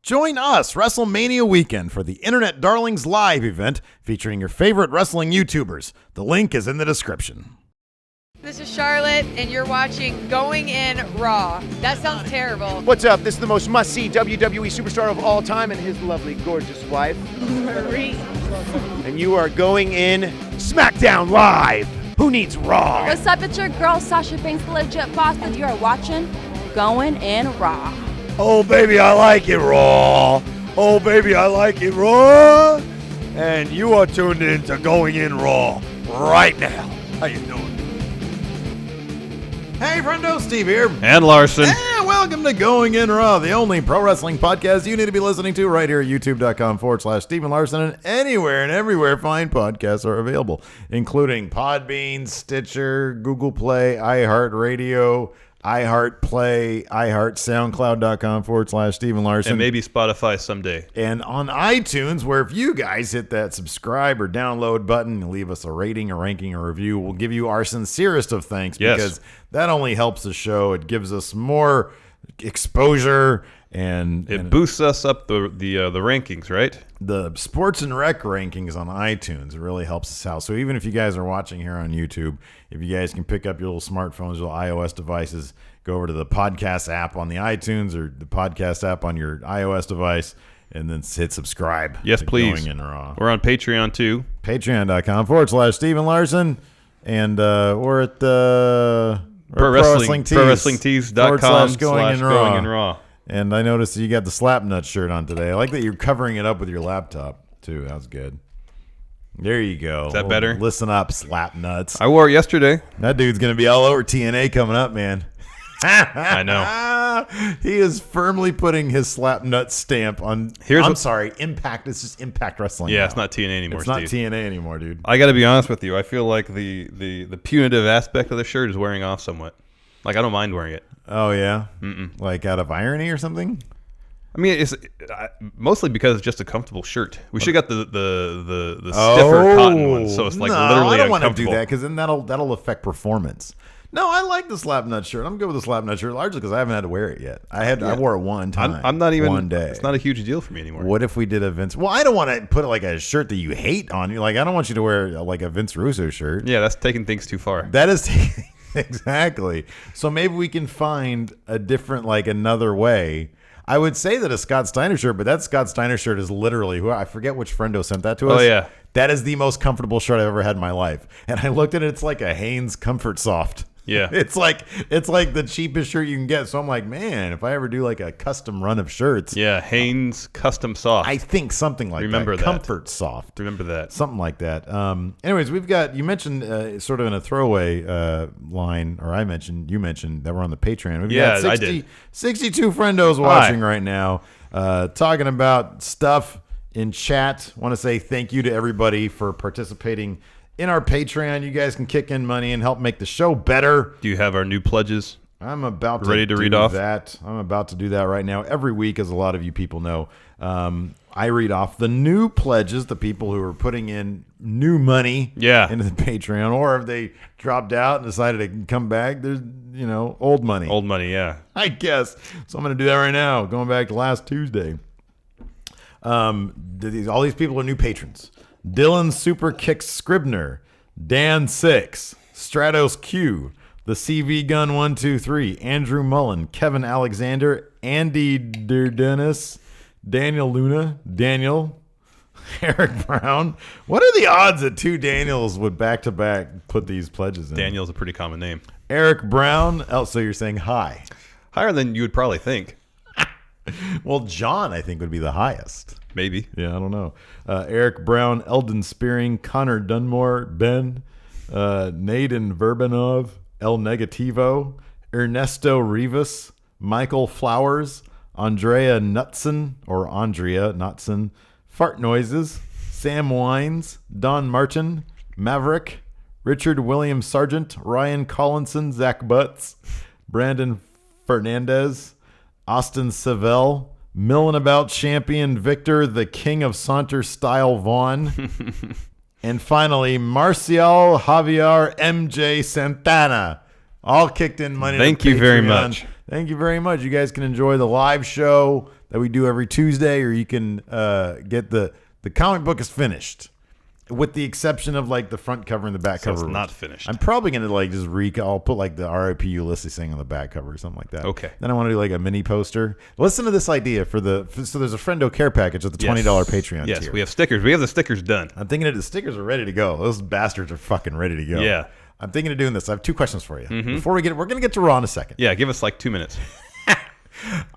Join us WrestleMania weekend for the Internet Darlings Live event featuring your favorite wrestling YouTubers. The link is in the description. This is Charlotte, and you're watching Going In Raw. That sounds terrible. What's up? This is the most must-see WWE superstar of all time and his lovely, gorgeous wife, Marie. and you are going in SmackDown Live. Who needs Raw? What's up? It's your girl, Sasha Banks, the legit boss, and you are watching Going In Raw. Oh, baby, I like it raw. Oh, baby, I like it raw. And you are tuned in to Going In Raw right now. How you doing? Hey, friendo, Steve here. And Larson. And welcome to Going In Raw, the only pro wrestling podcast you need to be listening to right here at youtube.com/Steven Larson, and anywhere and everywhere fine podcasts are available, including Podbean, Stitcher, Google Play, iHeartRadio, iHeartPlay, iHeartSoundCloud.com/Steven Larson. And maybe Spotify someday. And on iTunes, where if you guys hit that subscribe or download button and leave us a rating, a ranking, a review, we'll give you our sincerest of thanks, because that only helps the show. It gives us more exposure, and It boosts us up the rankings, right? the sports and rec rankings on iTunes. It really helps us out. So even if you guys are watching here on YouTube, if you guys can pick up your little smartphones, your iOS devices, go over to the podcast app on the iTunes or the podcast app on your iOS device, and then hit subscribe. Yes, please. Going In Raw. We're on Patreon too. Patreon.com/Steven Larson. And we're at ProWrestlingTees.com/Going In Raw. And I noticed that you got the Slapnut shirt on today. I like that you're covering it up with your laptop, too. That was good. There you go. Is that better? Listen up, Slapnuts. I wore it yesterday. That dude's going to be all over TNA coming up, man. I know. He is firmly putting his Slapnut stamp on. Impact. It's just Impact Wrestling. Yeah, now. it's not TNA anymore, It's not Steve. TNA anymore, dude. I got to be honest with you. I feel like the punitive aspect of the shirt is wearing off somewhat. Like, I don't mind wearing it. Oh, yeah? Mm-mm. Like out of irony or something? I mean, it's mostly because it's just a comfortable shirt. We should have got the stiffer cotton one, so it's like literally I don't want to uncomfortable. do that, because then that'll affect performance. No, I like the Slapnut shirt. I'm good with the Slapnut shirt, largely because I haven't had to wear it yet. I wore it one time. I'm not even one day. It's not a huge deal for me anymore. What if we did a Vince? Well, I don't want to put like a shirt that you hate on you. Like, I don't want you to wear like a Vince Russo shirt. Yeah, that's taking things too far. That is exactly. So maybe we can find a different, like another way. I would say that a Scott Steiner shirt, but that Scott Steiner shirt is literally I forget which friendo sent that to us. Oh, yeah. That is the most comfortable shirt I've ever had in my life. And I looked at it, it's like a Hanes Comfort Soft. Yeah. It's like the cheapest shirt you can get. So I'm like, man, if I ever do like a custom run of shirts. Yeah, Hanes Custom Soft. I think something like Remember that. Comfort Soft. Remember that. Something like that. Anyways, we've got, you mentioned sort of in a throwaway line, or you mentioned that we're on the Patreon. We've got I did. 62 friendos watching right now, talking about stuff in chat. Want to say thank you to everybody for participating in our Patreon. You guys can kick in money and help make the show better. Do you have our new pledges? I'm about to ready to read off that. I'm about to do that right now. Every week, as a lot of you people know, I read off the new pledges, the people who are putting in new money into the Patreon, or if they dropped out and decided to come back, there's old money. Old money, yeah. I guess. So I'm going to do that right now, going back to last Tuesday. All these people are new patrons. Dylan Super Kicks Scribner, Dan 6, Stratos Q, the CV Gun 123, Andrew Mullen, Kevin Alexander, Andy Derdenis, Daniel Luna, Daniel, Eric Brown. What are the odds that two Daniels would back to back put these pledges in? Daniel's a pretty common name. Eric Brown. Oh, so you're saying hi? Higher than you would probably think. Well, John, I think, would be the highest. Maybe. Yeah, I don't know. Eric Brown, Eldon Spearing, Connor Dunmore, Ben, Naden Verbanov, El Negativo, Ernesto Rivas, Michael Flowers, Andrea Knutson, Fart Noises, Sam Wines, Don Martin, Maverick, Richard William Sargent, Ryan Collinson, Zach Butts, Brandon Fernandez, Austin Savell, Mill-and-About champion Victor, the King of Saunter Style Vaughn. And finally, Marcial Javier MJ Santana. All kicked in money. Thank you very much. Thank you very much. You guys can enjoy the live show, that we do every Tuesday, or you can get the comic book is finished. With the exception of like the front cover and the back So cover. it's not finished. I'm probably going to like just I'll put like the RIP Ulysses thing on the back cover or something like that. Okay. Then I want to do like a mini poster. Listen to this idea so there's a Friendo Care package at the $20 Patreon Yes, tier. we have stickers. We have the stickers done. I'm thinking that the stickers are ready to go. Those bastards are fucking ready to go. Yeah. I'm thinking of doing this. I have 2 questions for you. Before we're going to get to Raw in a second. Yeah, give us like 2 minutes.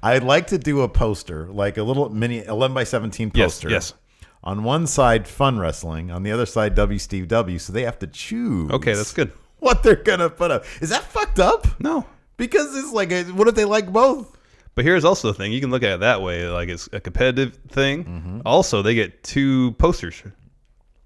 I'd like to do a poster, like a little mini 11 by 17 poster. Yes. On one side, Fun Wrestling. On the other side, Steve W. So they have to choose. Okay, that's good. What they're going to put up. Is that fucked up? No. Because it's like, what if they like both? But here's also the thing. You can look at it that way. Like it's a competitive thing. Also, they get 2 posters.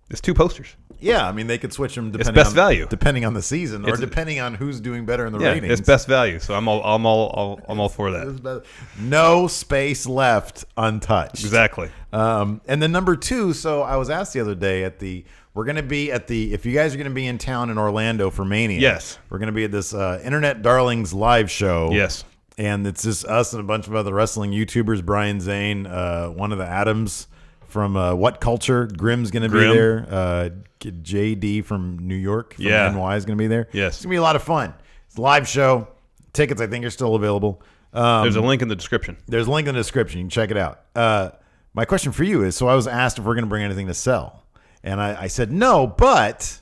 It's 2 posters. Yeah, I mean, they could switch them It's best value. depending on the season, or depending on who's doing better in the Yeah, ratings. it's best value. So I'm all for that. No space left untouched. Exactly. And then number 2. So I was asked the other day we're going to be if you guys are going to be in town in Orlando for Mania. Yes. We're going to be at this Internet Darlings live show. Yes. And it's just us and a bunch of other wrestling YouTubers. Brian Zayn, one of the Adams from What Culture. Grim's going to be there. JD from New York, from NY is going to be there. Yes. It's going to be a lot of fun. It's a live show. Tickets, I think, are still available. There's a link in the description. There's a link in the description. You can check it out. My question for you is, so I was asked if we're going to bring anything to sell. And I said no, but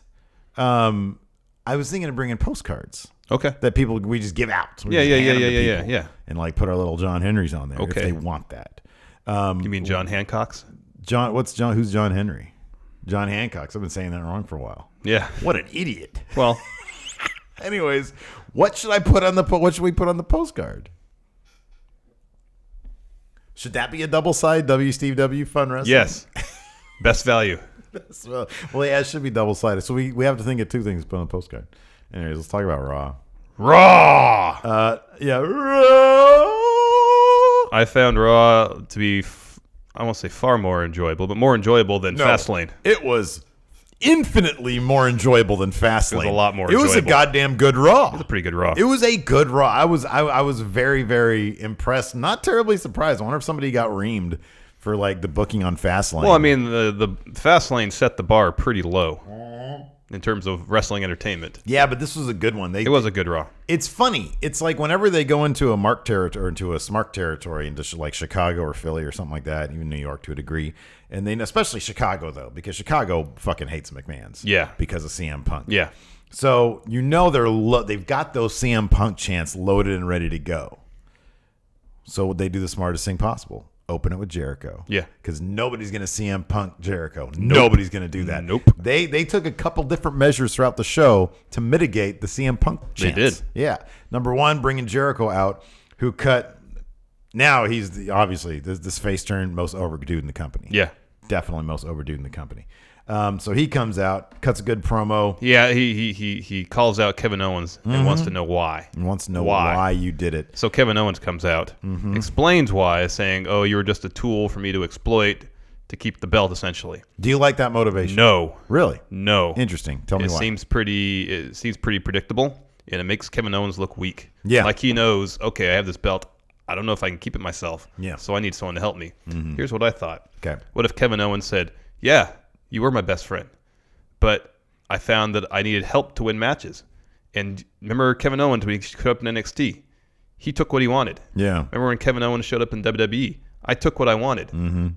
I was thinking of bringing postcards. Okay. That we just give out. We Yeah, just yeah, hand yeah, them to yeah, people yeah. And like put our little John Henrys on there if Okay. they want that. You mean John Hancock's? Who's John Henry? John Hancock's. I've been saying that wrong for a while. Yeah. What an idiot. Well, Anyways, what should we put on the postcard? Should that be a double side Steve W Fun Wrestling? yes. Best value. Well, yeah, it should be double sided. So we have to think of 2 things to put on the postcard. Anyways, let's talk about Raw. Raw. Yeah, Raw. I found Raw to be, I won't say far more enjoyable, but more enjoyable than Fastlane. It was infinitely more enjoyable than Fastlane. It was a lot more It was a enjoyable. goddamn good Raw. It was a pretty good Raw. It was a good Raw. I was very, very impressed. Not terribly surprised. I wonder if somebody got reamed for like the booking on Fastlane. Well, I mean, the Fastlane set the bar pretty low in terms of wrestling entertainment. Yeah, but this was a good one. It was a good Raw. It's funny. It's like whenever they go into a mark territory, into a smart territory, into like Chicago or Philly or something like that, even New York to a degree, and then especially Chicago though, because Chicago fucking hates McMahon's. Yeah. Because of CM Punk. Yeah. So they've got those CM Punk chants loaded and ready to go. So they do the smartest thing possible. Open it with Jericho. Yeah. Because nobody's going to CM Punk Jericho. Nobody's going to do that. Nope. They took a couple different measures throughout the show to mitigate the CM Punk chants. They did. Yeah. Number 1, bringing Jericho out, who cut. Now he's obviously this face turn most overdue in the company. Yeah. Definitely most overdue in the company. So he comes out, cuts a good promo. Yeah, he calls out Kevin Owens and wants to know why. And wants to know why you did it. So Kevin Owens comes out, explains why, saying, "Oh, you were just a tool for me to exploit to keep the belt, essentially." Do you like that motivation? No, Really? no. Interesting. Tell me It why. seems pretty predictable, and it makes Kevin Owens look weak. Yeah. like he knows. Okay, I have this belt. I don't know if I can keep it myself. Yeah. So I need someone to help me. Here's what I thought. Okay. What if Kevin Owens said, "Yeah, you were my best friend, but I found that I needed help to win matches." And remember Kevin Owens when he showed up in NXT? He took what he wanted. Yeah. Remember when Kevin Owens showed up in WWE? I took what I wanted.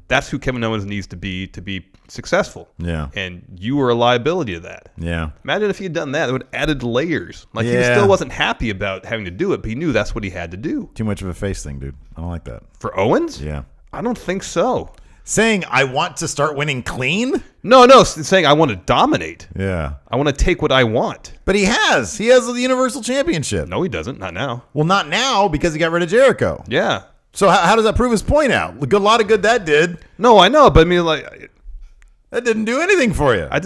That's who Kevin Owens needs to be successful. Yeah. And you were a liability to that. Yeah. Imagine if he had done that. It would have added layers. Like he Yeah. still wasn't happy about having to do it, but he knew that's what he had to do. Too much of a face thing, dude. I don't like that. For Owens? Yeah. I don't think so. Saying I want to start winning clean? No, saying I want to dominate. Yeah. I want to take what I want. But he has. He has the Universal Championship. No, he doesn't. Not now. Well, not now because he got rid of Jericho. Yeah. So how does that prove his point out? A lot of good that did. No, I know, but I mean, like, That didn't do anything for you. I'm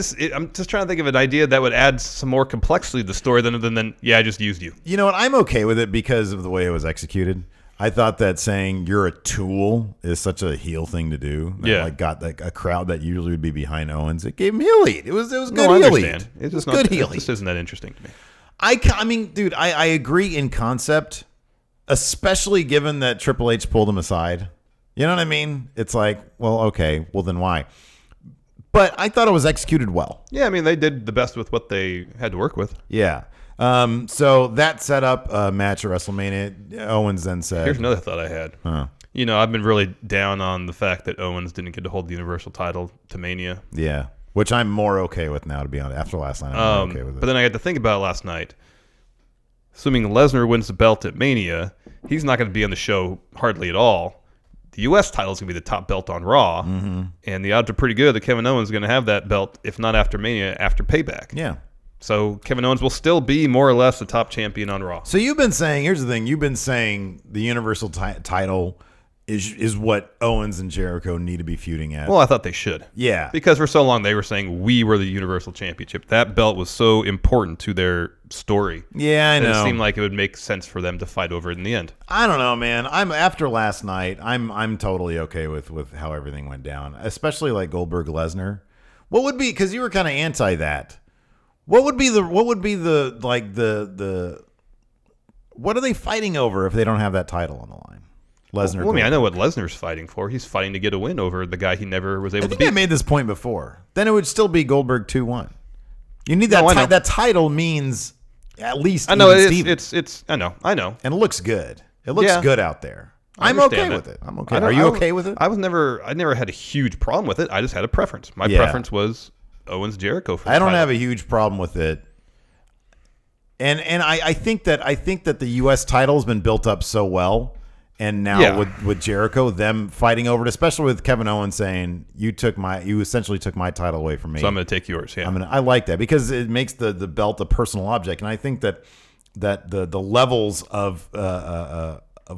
just trying to think of an idea that would add some more complexity to the story than yeah, I just used you. You know what? I'm okay with it because of the way it was executed. I thought that saying you're a tool is such a heel thing to do. That, Yeah. like got like a crowd that usually would be behind Owens. It gave him heel heat. It was good No, I heel understand. heat. It's It was just good not, heel it heat. just isn't that interesting to me. I mean, dude, I agree in concept, especially given that Triple H pulled him aside. You know what I mean? It's like, well, okay, well then why? But I thought it was executed well. Yeah, I mean, they did the best with what they had to work with. Yeah. So that set up a match at WrestleMania. Owens then said, Here's another thought I had. You know, I've been really down on the fact that Owens didn't get to hold the Universal title to Mania. yeah, which I'm more okay with now, to be honest. After last night, I'm more okay with it. But then I had to think about it last night. Assuming Lesnar wins the belt at Mania, he's not going to be on the show hardly at all. The U.S. title is going to be the top belt on Raw, and the odds are pretty good that Kevin Owens is going to have that belt, if not after Mania, after Payback. Yeah. So Kevin Owens will still be more or less the top champion on Raw. So you've been saying, here's the thing, you've been saying the Universal title is what Owens and Jericho need to be feuding at. Well, I thought they should. Yeah. Because for so long they were saying we were the Universal Championship. That belt was so important to their story. Yeah, I know. It seemed like it would make sense for them to fight over it in the end. I don't know, man. After last night, I'm totally okay with how everything went down, especially like Goldberg Lesnar. What would be, because you were kind of anti that. What are they fighting over if they don't have that title on the line? Lesnar. Well, I mean, I know what Lesnar's fighting for. He's fighting to get a win over the guy he never was able I to think I beat. made this point before. Then it would still be Goldberg 2-1. You need that. No, I know. That title means at least. I know even it's. I know. and it looks good. It looks Yeah. good out there. I I'm okay understand with that. it. I'm okay. Are you okay with it? I never had a huge problem with it. I just had a preference. My Yeah. preference was Owens Jericho. For the I don't title. have a huge problem with it. And I think that the U.S. title has been built up so well, and now Yeah. with Jericho, them fighting over it, especially with Kevin Owens saying you essentially took my title away from me. So I'm going to take yours. Yeah. I like that because it makes the belt a personal object, and I think that the levels of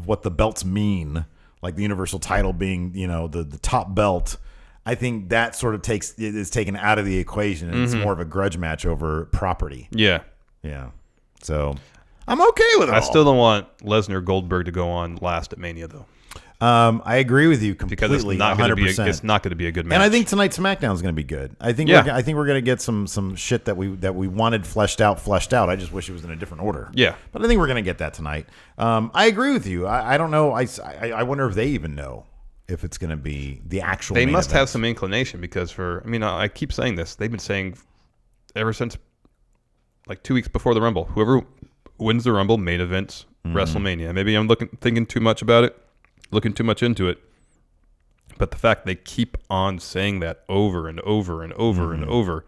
what the belts mean, like the Universal title being the top belt. I think that sort of is taken out of the equation, and it's more of a grudge match over property. Yeah. Yeah. So I'm okay with it. I still don't want Lesnar Goldberg to go on last at Mania though, I agree with you because completely. it's not going to be. 100%. It's not going to be a good match. And I think tonight's SmackDown is going to be good. I think Yeah. I think we're going to get some shit that we wanted fleshed out. I just wish it was in a different order. Yeah. But I think we're going to get that tonight. I agree with you. I don't know. I wonder if they even know if it's going to be the actual. They main must event. have some inclination because I keep saying this. They've been saying ever since like 2 weeks before the Rumble, whoever wins the Rumble main events WrestleMania. Maybe I'm thinking too much about it, looking too much into it. But the fact they keep on saying that over and over and over and over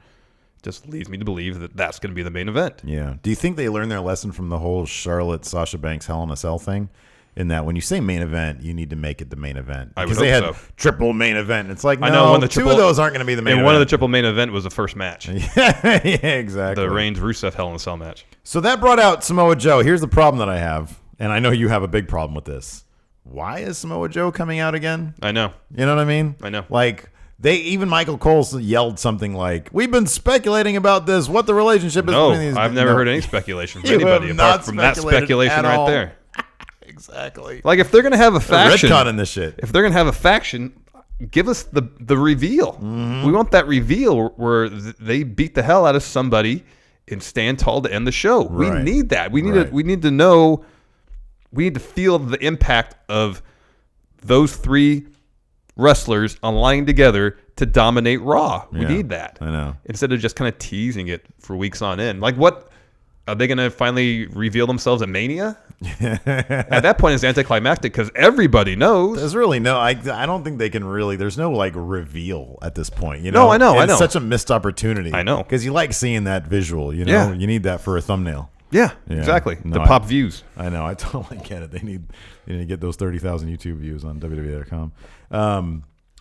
just leads me to believe that that's going to be the main event. Yeah. Do you think they learned their lesson from the whole Charlotte Sasha Banks Hell in a Cell thing? In that when you say main event, you need to make it the main event. I would Because they had hope so. triple main event. It's like, no, I know when the two triple- of those aren't going to be the main And event. one of the triple main event was the first match, yeah, exactly. the Reigns Rusev Hell in a Cell match. So that brought out Samoa Joe. Here's the problem that I have, and I know you have a big problem with this. Why is Samoa Joe coming out again? I know. You know what I mean? I know. Like, even Michael Cole yelled something like, we've been speculating about this, what the relationship is No, between these. I've never heard any speculation from You anybody have apart not from that speculated speculation at right all. there. Exactly. Like if they're going to have a faction, Redcon this shit. if they're going to have a faction, give us the reveal. We want that reveal where they beat the hell out of somebody and stand tall to end the show. We Right. need that. We need Right. we need to know. We need to feel the impact of those three wrestlers aligning together to dominate Raw. We Yeah, need that. I know. Instead of just kind of teasing it for weeks on end. Like what? Are they going to finally reveal themselves at Mania? At that point, it's anticlimactic because everybody knows. There's really no, I don't think they can really, there's no like reveal at this point, you No, know? I know, I It's know. such a missed opportunity. I know. Because you like seeing that visual, you know? Yeah. You need that for a thumbnail. Yeah, Yeah. exactly. No, The pop views. I know. I totally get it. They need to get those 30,000 YouTube views on WWE.com.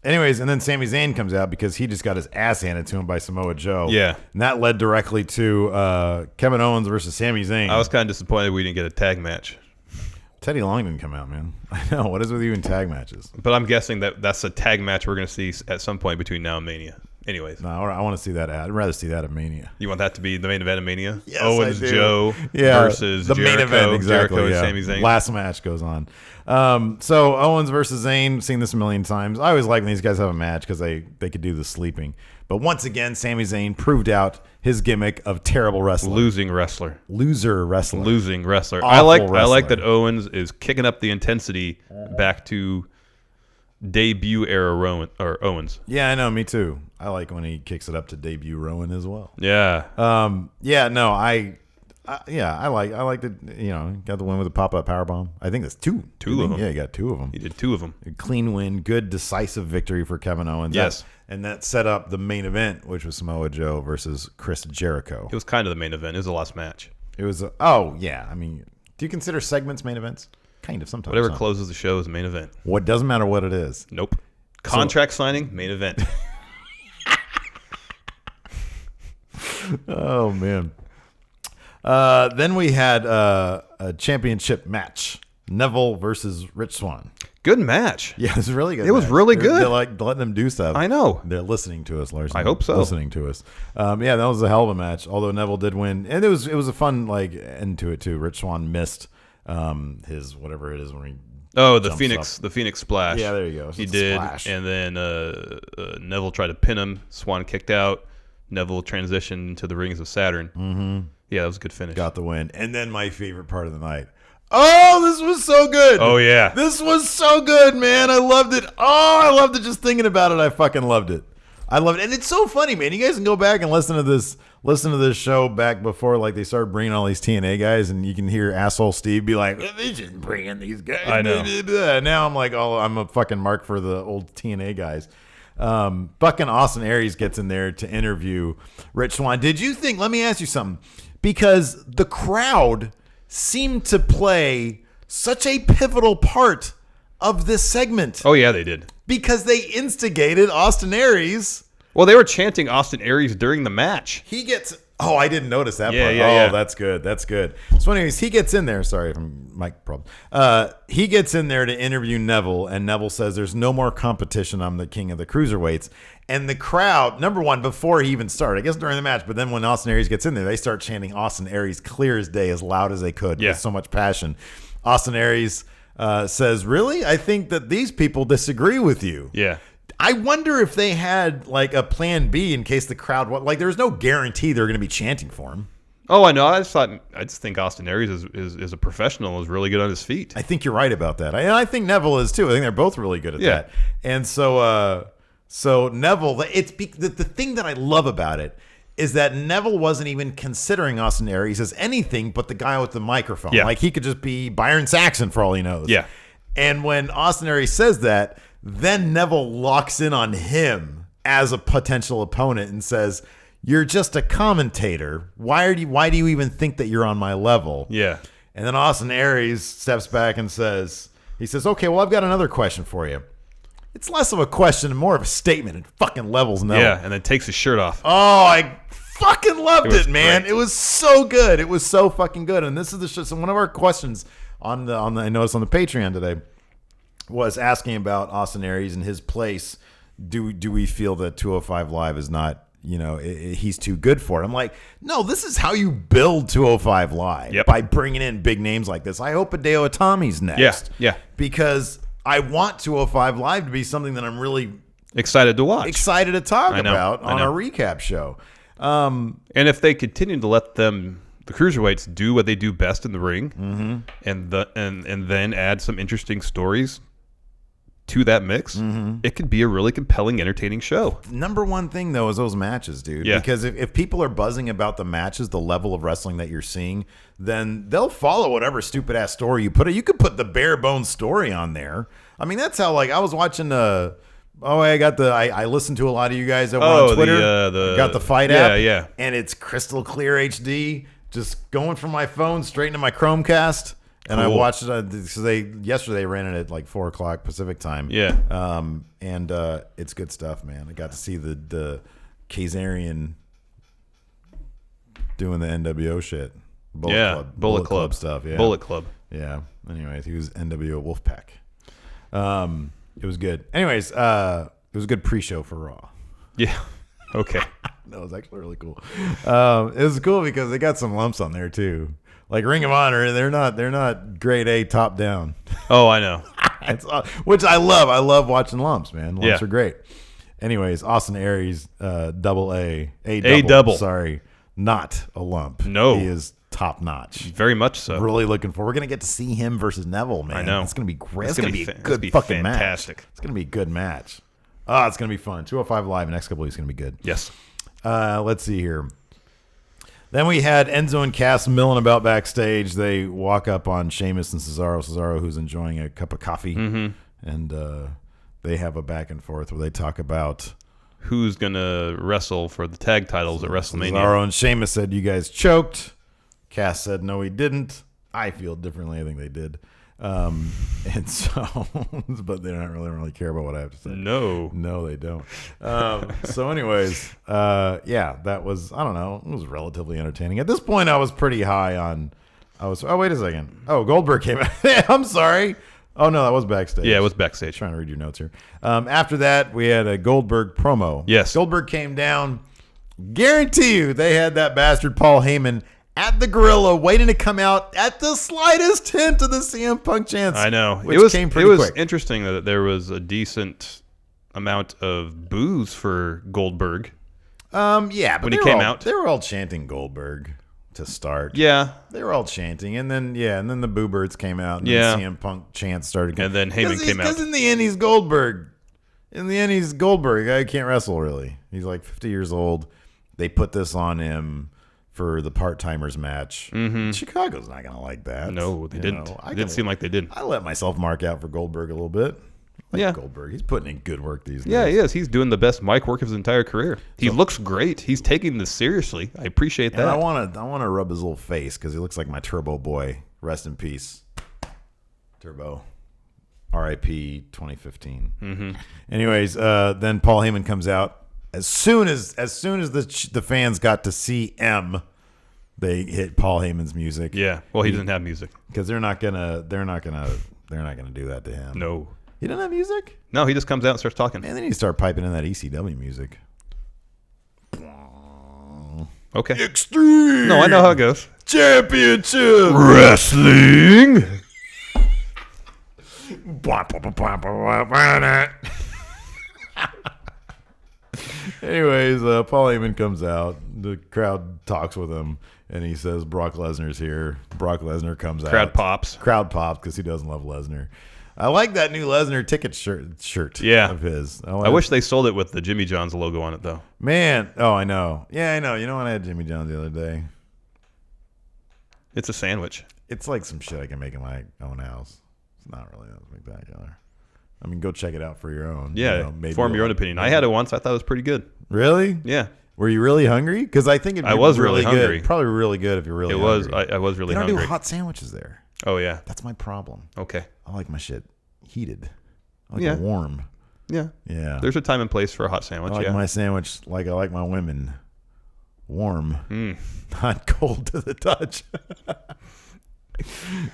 Anyways, and then Sami Zayn comes out because he just got his ass handed to him by Samoa Joe. Yeah. And that led directly to Kevin Owens versus Sami Zayn. I was kind of disappointed we didn't get a tag match. Teddy Long didn't come out, man. I know. What is with you in tag matches? But I'm guessing that's a tag match we're going to see at some point between now and Mania. Anyways, No, I want to see that ad. I'd rather see that at Mania. you want that to be the main event of Mania? Yes, Owens I do. Joe Yeah, versus the Jericho, main event, exactly. Jericho Yeah. and Sami Zayn. Last match goes on. So Owens versus Zayn, seen this a million times. I always like when these guys have a match because they could do the sleeping. But once again, Sami Zayn proved out his gimmick of terrible wrestling. Losing wrestler. Loser wrestler. Losing wrestler. Awful I like wrestler. that Owens is kicking up the intensity back to debut era Owens. Yeah, I know. Me too. I like when he kicks it up to debut Rowan as well. Yeah. Yeah. No. I like the got the win with the pop-up powerbomb. I think that's two of them. Yeah, you got 2 of them. He did 2 of them. A clean win, good decisive victory for Kevin Owens. Yes. And that set up the main event, which was Samoa Joe versus Chris Jericho. It was kind of the main event. It was the last match. It was oh yeah. I mean, do you consider segments main events? Kind of sometimes. Whatever closes the show is the main event. What doesn't matter what it is. Nope. Contract signing, main event. Oh man. Then we had a championship match. Neville versus Rich Swann. Good match. Yeah, it was really good. It was really good. They're like letting them do stuff. I know. They're listening to us, Larson. I hope so. Listening to us. Yeah, that was a hell of a match. Although Neville did win, and it was a fun like end to it too. Rich Swann missed his whatever it is when he the Phoenix splash. Yeah, there you go. He did, splash. and then Neville tried to pin him. Swann kicked out. Neville transitioned to the rings of Saturn. Mm-hmm. Yeah, that was a good finish. Got the win, and then my favorite part of the night. Oh, this was so good. Oh yeah, this was so good, man. I loved it. Oh, I loved it just thinking about it. I fucking loved it. I loved it, and it's so funny, man. You guys can go back and listen to this show back before like they started bringing all these TNA guys, and you can hear asshole Steve be like, "They shouldn't bring in these guys." I know. Now I'm like, oh, I'm a fucking mark for the old TNA guys. Fucking Austin Aries gets in there to interview Rich Swann. Did you think? Let me ask you something, because the crowd seemed to play such a pivotal part of this segment. Oh yeah, they did. Because they instigated Austin Aries. Well, they were chanting Austin Aries during the match. He gets... Oh, I didn't notice that part. Yeah. That's good. That's good. So anyways, he gets in there. Sorry from mic problem. He gets in there to interview Neville, and Neville says, there's no more competition. I'm the king of the cruiserweights. And the crowd, number one, before he even started, I guess during the match, but then when Austin Aries gets in there, they start chanting Austin Aries clear as day, as loud as they could, with so much passion. Austin Aries says, really? I think that these people disagree with you. Yeah. I wonder if they had like a plan B in case the crowd, like there's no guarantee they're going to be chanting for him. Oh, I know. I just think Austin Aries is a professional, is really good on his feet. I think you're right about that. I think Neville is too. I think they're both really good at that. And so Neville, the thing that I love about it is that Neville wasn't even considering Austin Aries as anything but the guy with the microphone. Yeah. Like he could just be Byron Saxon for all he knows. Yeah. And when Austin Aries says that, then Neville locks in on him as a potential opponent and says, you're just a commentator. Why do you even think that you're on my level? Yeah. And then Austin Aries steps back and says, okay, well, I've got another question for you. It's less of a question and more of a statement. It fucking levels Neville. Yeah, and then takes his shirt off. Oh, I fucking loved it, man. Great. It was so good. It was so fucking good. And this is so one of our questions on the I noticed on the Patreon today was asking about Austin Aries and his place. Do we feel that 205 Live is not, he's too good for it? I'm like, no, this is how you build 205 Live. Yep. By bringing in big names like this. I hope Hideo Itami's next. Yeah. Because I want 205 Live to be something that I'm really excited to watch. Excited to talk about on a our recap show. And if they continue to let the cruiserweights do what they do best in the ring, and then add some interesting stories to that mix, it could be a really compelling, entertaining show. Number one thing, though, is those matches, dude. Yeah. Because if people are buzzing about the matches, the level of wrestling that you're seeing, then they'll follow whatever stupid-ass story you put. You could put the bare-bones story on there. I mean, that's how, like, I was watching I listened to a lot of you guys that were on Twitter. Got the Fight app. Yeah. And it's crystal clear HD, just going from my phone straight into my Chromecast. And cool. I watched it yesterday. They ran it at like 4:00 Pacific time. Yeah. And it's good stuff, man. I got to see the Kazarian doing the NWO shit. Bullet Club stuff. Yeah. Bullet Club. Yeah. Anyways, he was NWO Wolfpack. It was good. Anyways, it was a good pre-show for Raw. Yeah. Okay. That was actually really cool. It was cool because they got some lumps on there too. Like Ring of Honor, they're not grade A top down. Oh, I know. Which I love. I love watching lumps, man. Lumps Yeah. are great. Anyways, Austin Aries, double A. A double. Sorry, not a lump. No. He is top notch. Very much so. Really looking forward. We're gonna get to see him versus Neville, man. I know. It's gonna be great. It's It's gonna gonna be a be good be fucking fantastic. match. It's gonna be a good match. Oh, it's gonna be fun. 205 Live next couple weeks is gonna be good. Yes. Let's see here. Then we had Enzo and Cass milling about backstage. They walk up on Sheamus and Cesaro, who's enjoying a cup of coffee, and they have a back and forth where they talk about Who's going to wrestle for the tag titles at WrestleMania? Cesaro and Sheamus said, "You guys choked." Cass said, "No, we didn't." I feel differently. I think they did. And so, but they don't really care about what I have to say. No, they don't. So anyways, yeah, that was, I don't know, it was relatively entertaining. At this point, I was pretty high on, oh, wait a second. Oh, Goldberg came out. I'm sorry. Oh, no, that was backstage. Yeah, it was backstage. Trying to read your notes here. After that, we had a Goldberg promo. Yes. Goldberg came down. Guarantee you they had that bastard Paul Heyman at the Gorilla waiting to come out at the slightest hint of the CM Punk chance. I know. Which came pretty quick. Interesting that there was a decent amount of boos for Goldberg. Yeah, but when he came out, they were all chanting Goldberg to start. Yeah, they were all chanting, and then the Boo Birds came out, and yeah, then CM Punk chants started, and then Heyman came out. Because in the end, he's Goldberg. In the end, he's Goldberg. Guy can't wrestle really. He's like 50 years old. They put this on him for the part-timers match. Mm-hmm. Chicago's not going to like that. No, they didn't. It didn't seem like they did. I let myself mark out for Goldberg a little bit. Goldberg. He's putting in good work these days. Yeah, he is. He's doing the best mic work of his entire career. He looks great. He's taking this seriously. I appreciate that. And I want to rub his little face because he looks like my Turbo boy. Rest in peace, Turbo. R.I.P. 2015. Mm-hmm. Anyways, then Paul Heyman comes out. As soon as the fans got to see M, they hit Paul Heyman's music. Yeah. Well, he doesn't have music because they're not gonna do that to him. No. He doesn't have music. No, he just comes out and starts talking. And then you start piping in that ECW music. Okay. Extreme. No, I know how it goes. Championship Wrestling. Anyways, Paul Heyman comes out. The crowd talks with him, and he says Brock Lesnar's here. Brock Lesnar comes out. Crowd pops because he doesn't love Lesnar. I like that new Lesnar ticket shirt of his. I wish they sold it with the Jimmy John's logo on it, though. Man, I know. Yeah, I know. You know what? I had Jimmy John's the other day. It's a sandwich. It's like some shit I can make in my own house. It's not really that spectacular. I mean, go check it out for your own. Yeah, maybe form your own opinion. I had it once. I thought it was pretty good. Really? Yeah. Were you really hungry? Because I think I was really hungry. Good. Probably really good if you're really hungry. I was really they don't hungry. do hot sandwiches there. Oh, yeah. That's my problem. Okay. I like my shit heated. I like it warm. Yeah. Yeah. There's a time and place for a hot sandwich. I like my sandwich like I like my women. Warm. Not cold to the touch.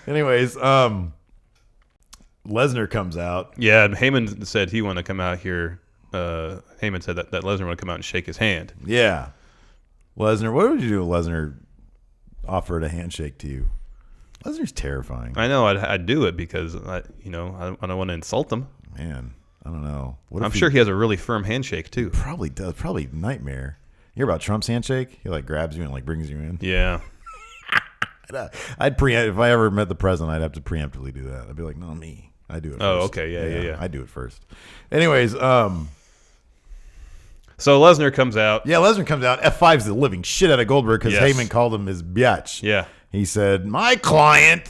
Anyways, Lesnar comes out. Yeah, Heyman said he wanted to come out here. Heyman said that Lesnar would come out and shake his hand. Yeah. Lesnar, what would you do if Lesnar offered a handshake to you? Lesnar's terrifying. I know. I'd do it because I don't want to insult him. Man, I don't know. I'm sure he has a really firm handshake too. Probably does. Probably nightmare. You hear about Trump's handshake? He like grabs you and like brings you in. Yeah. I'd preempt if I ever met the president. I'd have to preemptively do that. I'd be like, no, me. I do it. Oh, first. okay, yeah. I do it first. Anyways, so Lesnar comes out. Yeah, Lesnar comes out. F5's the living shit out of Goldberg because Heyman called him his biatch. Yeah. He said, my client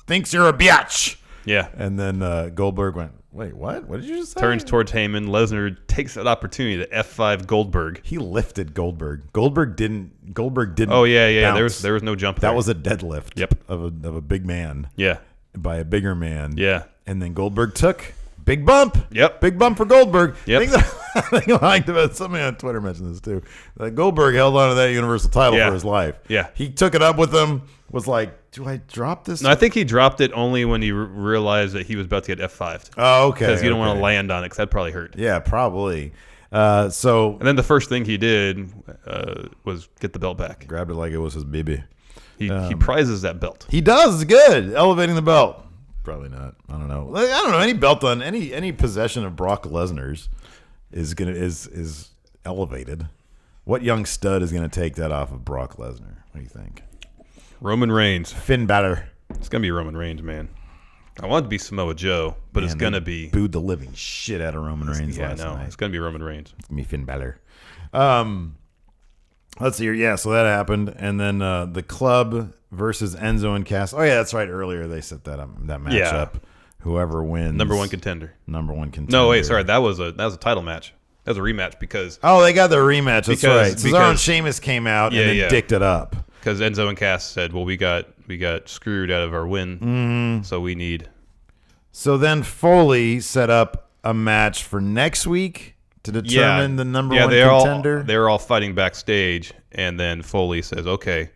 thinks you're a biatch. Yeah. And then Goldberg went, wait, what? What did you just say? Turns towards Heyman. Lesnar takes that opportunity to F5 Goldberg. He lifted Goldberg. Goldberg didn't. Oh yeah. Bounce. There was no jump. That there. was a deadlift. Yep. Of a big man. Yeah. By a bigger man. Yeah. And then Goldberg took big bump. Yep. Big bump for Goldberg. Yep. I think I liked about somebody on Twitter mentioned this too. That Goldberg held on to that Universal title for his life. Yeah. He took it up with him. Was like, do I drop this? No, I think he dropped it only when he realized that he was about to get F5'd. Oh, okay. Because you don't want to land on it because that'd probably hurt. Yeah, probably. And then the first thing he did was get the belt back. Grabbed it like it was his baby. He prizes that belt. He does. It's good. Elevating the belt. Probably not. I don't know. I don't know. Any belt on any possession of Brock Lesnar's is elevated. What young stud is gonna take that off of Brock Lesnar? What do you think? Roman Reigns. Finn Balor. It's going to be Roman Reigns, man. I want it to be Samoa Joe, but it's going to be... booed the living shit out of Roman Reigns last night. It's going to be Roman Reigns. It's going to be Finn Balor. Let's see here. Yeah, so that happened. And then the club versus Enzo and Cass. Oh, yeah, that's right. Earlier they set that match up. Whoever wins. Number one contender. No, wait, sorry. That was a title match. That was a rematch because... Oh, they got their rematch. That's right. Cesaro and Sheamus came out and then dicked it up. Because Enzo and Cass said, well, we got screwed out of our win, so we need... So then Foley set up a match for next week to determine the number one contender. They're all fighting backstage, and then Foley says, okay,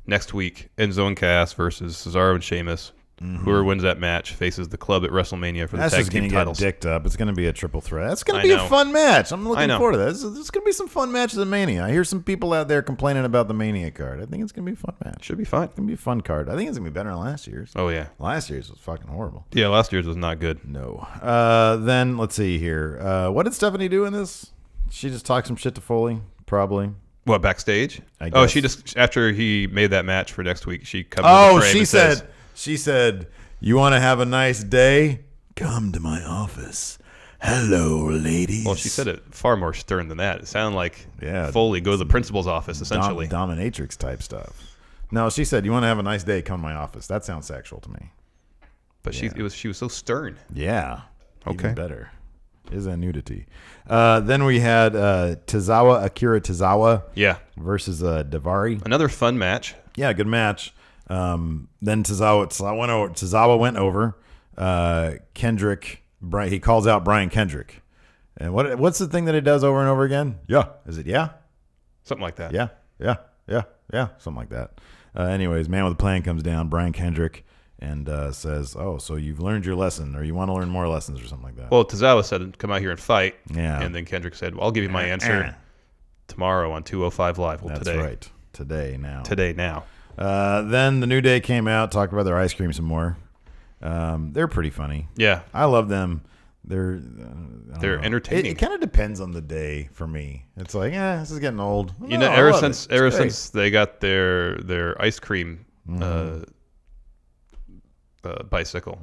next week, Enzo and Cass versus Cesaro and Sheamus. Whoever wins that match faces the club at WrestleMania for the tag team titles. That's just going to get dicked up. It's going to be a triple threat. That's going to be a fun match. I'm looking forward to that. There's going to be some fun matches at Mania. I hear some people out there complaining about the Mania card. I think it's going to be a fun match. Should be fun. It's going to be a fun card. I think it's going to be better than last year's. Oh, yeah. Last year's was fucking horrible. Yeah, last year's was not good. No. Then, let's see here. What did Stephanie do in this? She just talked some shit to Foley, probably. What, backstage? I guess. Oh, she just, after he made that match for next week, she comes to the frame and she said, you want to have a nice day? Come to my office. Hello, ladies. Well, she said it far more stern than that. It sounded like Foley go to the principal's office, essentially. Dominatrix type stuff. No, she said, you want to have a nice day? Come to my office. That sounds sexual to me. But she was so stern. Yeah. Okay. Even better. Is that nudity? Then we had Akira Tozawa versus Davari. Another fun match. Yeah, good match. Then Tozawa went over. Kendrick, he calls out Brian Kendrick. And what's the thing that he does over and over again? Yeah. Is it yeah? Something like that. Yeah. Something like that. Anyways, man with a plan comes down, Brian Kendrick, and says, oh, so you've learned your lesson, or you want to learn more lessons or something like that. Well, Tozawa said, come out here and fight. Yeah. And then Kendrick said, well, I'll give you my answer tomorrow on 205 Live. Well, That's right. Today now. Then the New Day came out, talked about their ice cream some more. They're pretty funny. Yeah. I love them. They're entertaining. It kind of depends on the day for me. It's like, this is getting old. Ever since they got their ice cream bicycle,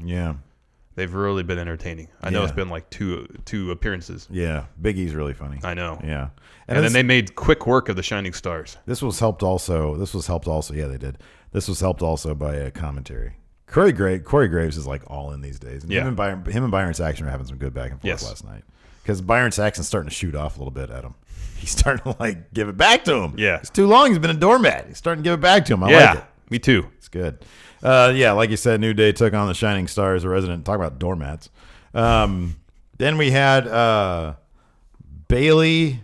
they've really been entertaining. I know it's been like two appearances. Yeah, Big E's really funny. I know. Yeah, and then they made quick work of the Shining Stars. This was helped also. Yeah, they did. This was helped also by a commentary. Corey Graves is like all in these days. And him and Byron Saxton are having some good back and forth last night. Because Byron Saxton's starting to shoot off a little bit at him. He's starting to like give it back to him. Yeah. It's too long. He's been a doormat. He's starting to give it back to him. I like it. Me too. It's good. Like you said, New Day took on the Shining Stars, a resident. Talk about doormats. Then we had Bayley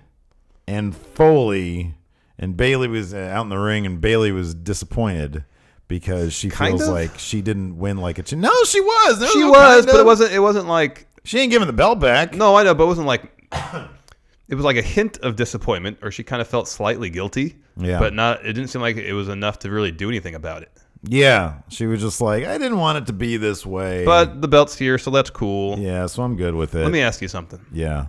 and Foley. And Bayley was out in the ring, and Bayley was disappointed because she feels like she didn't win like a... No, she was. She was, but it wasn't like... She ain't giving the belt back. No, I know, but it wasn't like... It was like a hint of disappointment, or she kind of felt slightly guilty. Yeah. But it didn't seem like it was enough to really do anything about it. Yeah. She was just like, I didn't want it to be this way. But the belt's here, so that's cool. Yeah, so I'm good with it. Let me ask you something. Yeah.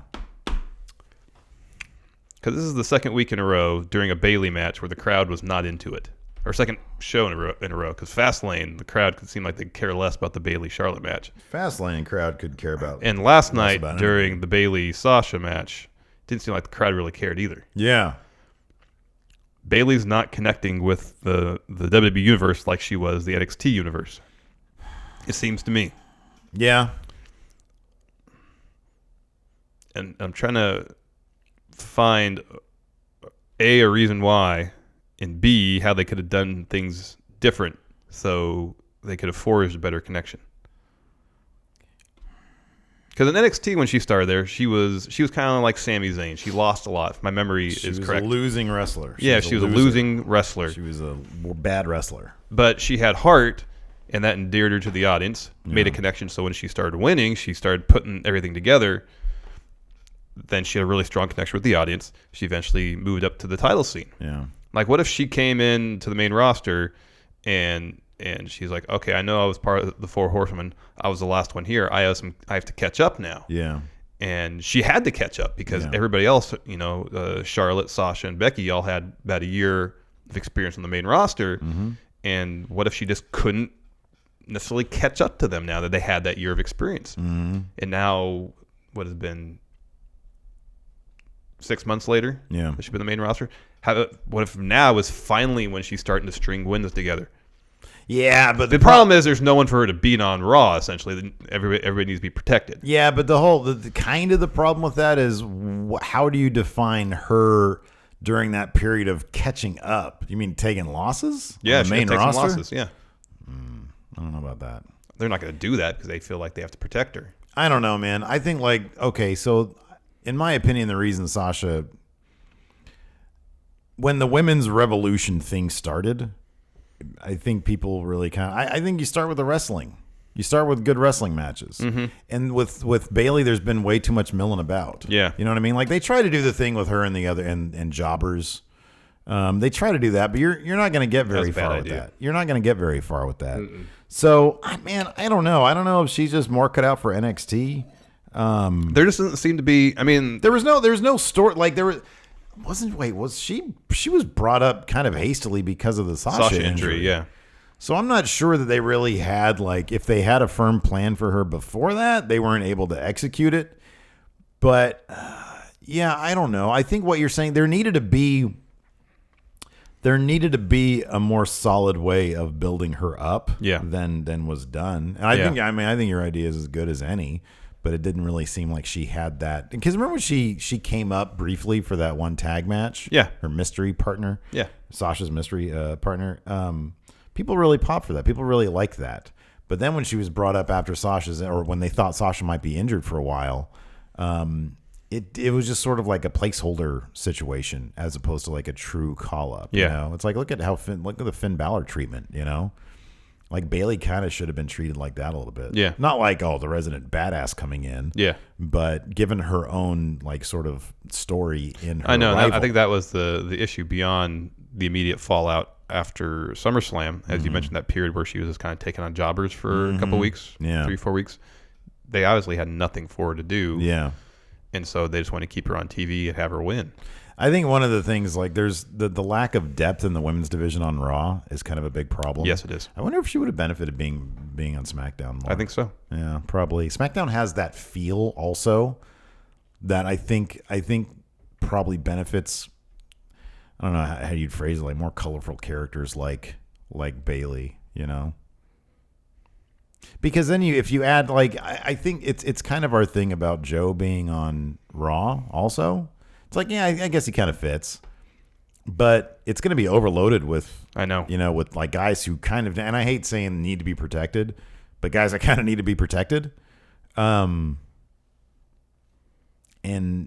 Because this is the second week in a row during a Bayley match where the crowd was not into it. Or second show in a row. Because Fastlane, the crowd could seem like they care less about the Bayley-Charlotte match. Fastlane crowd could care about And last night during the Bayley-Sasha match, didn't seem like the crowd really cared either. Yeah. Bayley's not connecting with the WWE universe like she was the NXT universe. It seems to me. Yeah. And I'm trying to find A, a reason why, and B, how they could have done things different so they could have forged a better connection. Because in NXT, when she started there, she was kind of like Sami Zayn. She lost a lot, if my memory is correct. She was a losing wrestler. She was a losing wrestler. She was a bad wrestler. But she had heart, and that endeared her to the audience, made a connection. So when she started winning, she started putting everything together. Then she had a really strong connection with the audience. She eventually moved up to the title scene. Yeah. Like, what if she came in to the main roster and she's like, okay, I know I was part of the Four Horsemen. I was the last one here. I have to catch up now. Yeah. And she had to catch up because everybody else, Charlotte, Sasha, and Becky all had about a year of experience on the main roster. Mm-hmm. And what if she just couldn't necessarily catch up to them now that they had that year of experience? Mm-hmm. And now, what has been 6 months later? Yeah. That she's been the main roster. What if now is finally when she's starting to string wins together? Yeah, but The problem is there's no one for her to beat on Raw. Essentially, everybody needs to be protected. Yeah, but the kind of the problem with that is how do you define her during that period of catching up? You mean taking losses? Yeah, on she the main could take some roster? losses. Yeah, I don't know about that. they're not going to do that because they feel like they have to protect her. I don't know, man. I think okay, so in my opinion, the reason Sasha, when the women's revolution thing started, I think people really I think you start with the wrestling. You start with good wrestling matches. Mm-hmm. And with Bayley, there's been way too much milling about. Yeah. You know what I mean? Like they try to do the thing with her and the other and jobbers. They try to do that, but you're not going to get very far with that. You're not going to get very far with that. Mm-mm. So, man, I don't know. I don't know if she's just more cut out for NXT. There just doesn't seem to be. I mean, there's no story. Like there was she was brought up kind of hastily because of the Sasha injury. Yeah. So I'm not sure that they really had if they had a firm plan for her before that, they weren't able to execute it. But yeah, I don't know. I think what you're saying, there needed to be a more solid way of building her up than was done. And I think your idea is as good as any, but it didn't really seem like she had that. Because remember when she came up briefly for that one tag match? Yeah. Her mystery partner. Yeah. Sasha's mystery partner. People really popped for that. People really liked that. But then when she was brought up after Sasha's, or when they thought Sasha might be injured for a while, it was just sort of like a placeholder situation as opposed to like a true call up. Yeah. You know? It's like look at the Finn Balor treatment, you know? Like Bayley kind of should have been treated like that a little bit. Yeah. Not like, the resident badass coming in. Yeah. But given her own sort of story in her I know. rival. I think that was the issue beyond the immediate fallout after SummerSlam, as you mentioned, that period where she was just kind of taking on jobbers for a couple of weeks, 3-4 weeks. They obviously had nothing for her to do. Yeah. And so they just want to keep her on TV and have her win. I think one of the things, there's the lack of depth in the women's division on Raw is kind of a big problem. Yes, it is. I wonder if she would have benefited being on SmackDown more. I think so. Yeah, probably. SmackDown has that feel also that I think probably benefits. I don't know how you'd phrase it, more colorful characters like Bayley, you know. Because then if you add I think it's kind of our thing about Joe being on Raw also. It's I guess he kind of fits, but it's going to be overloaded with with guys who kind of, and I hate saying need to be protected, but guys that kind of need to be protected. And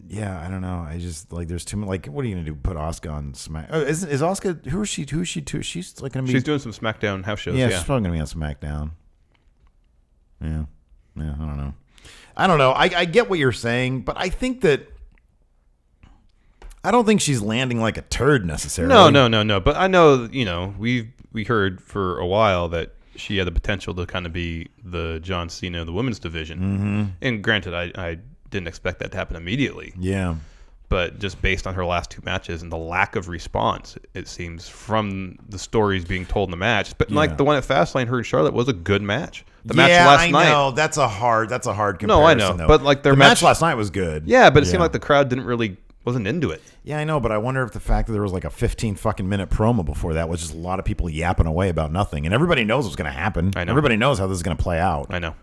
yeah, I don't know. I just there's too many. What are you gonna do? Put Asuka on Smack? Oh, is Asuka? Who is she? She's gonna be. She's doing some SmackDown house shows. Yeah, she's probably gonna be on SmackDown. Yeah. I don't know. I get what you're saying, but I think that I don't think she's landing like a turd necessarily. No. But I know we heard for a while that she had the potential to kind of be the John Cena of the women's division. Mm-hmm. And granted, I didn't expect that to happen immediately. Yeah. But just based on her last 2 matches and the lack of response, it seems, from the stories being told in the match. But the one at Fastlane, her and Charlotte, was a good match. The match last night. I know. That's a hard comparison. No, I know. Though. But their match last night was good. Yeah, but it seemed like the crowd wasn't into it. Yeah, I know, but I wonder if the fact that there was a 15 fucking minute promo before that was just a lot of people yapping away about nothing. And everybody knows what's going to happen. I know. Everybody knows how this is going to play out. I know.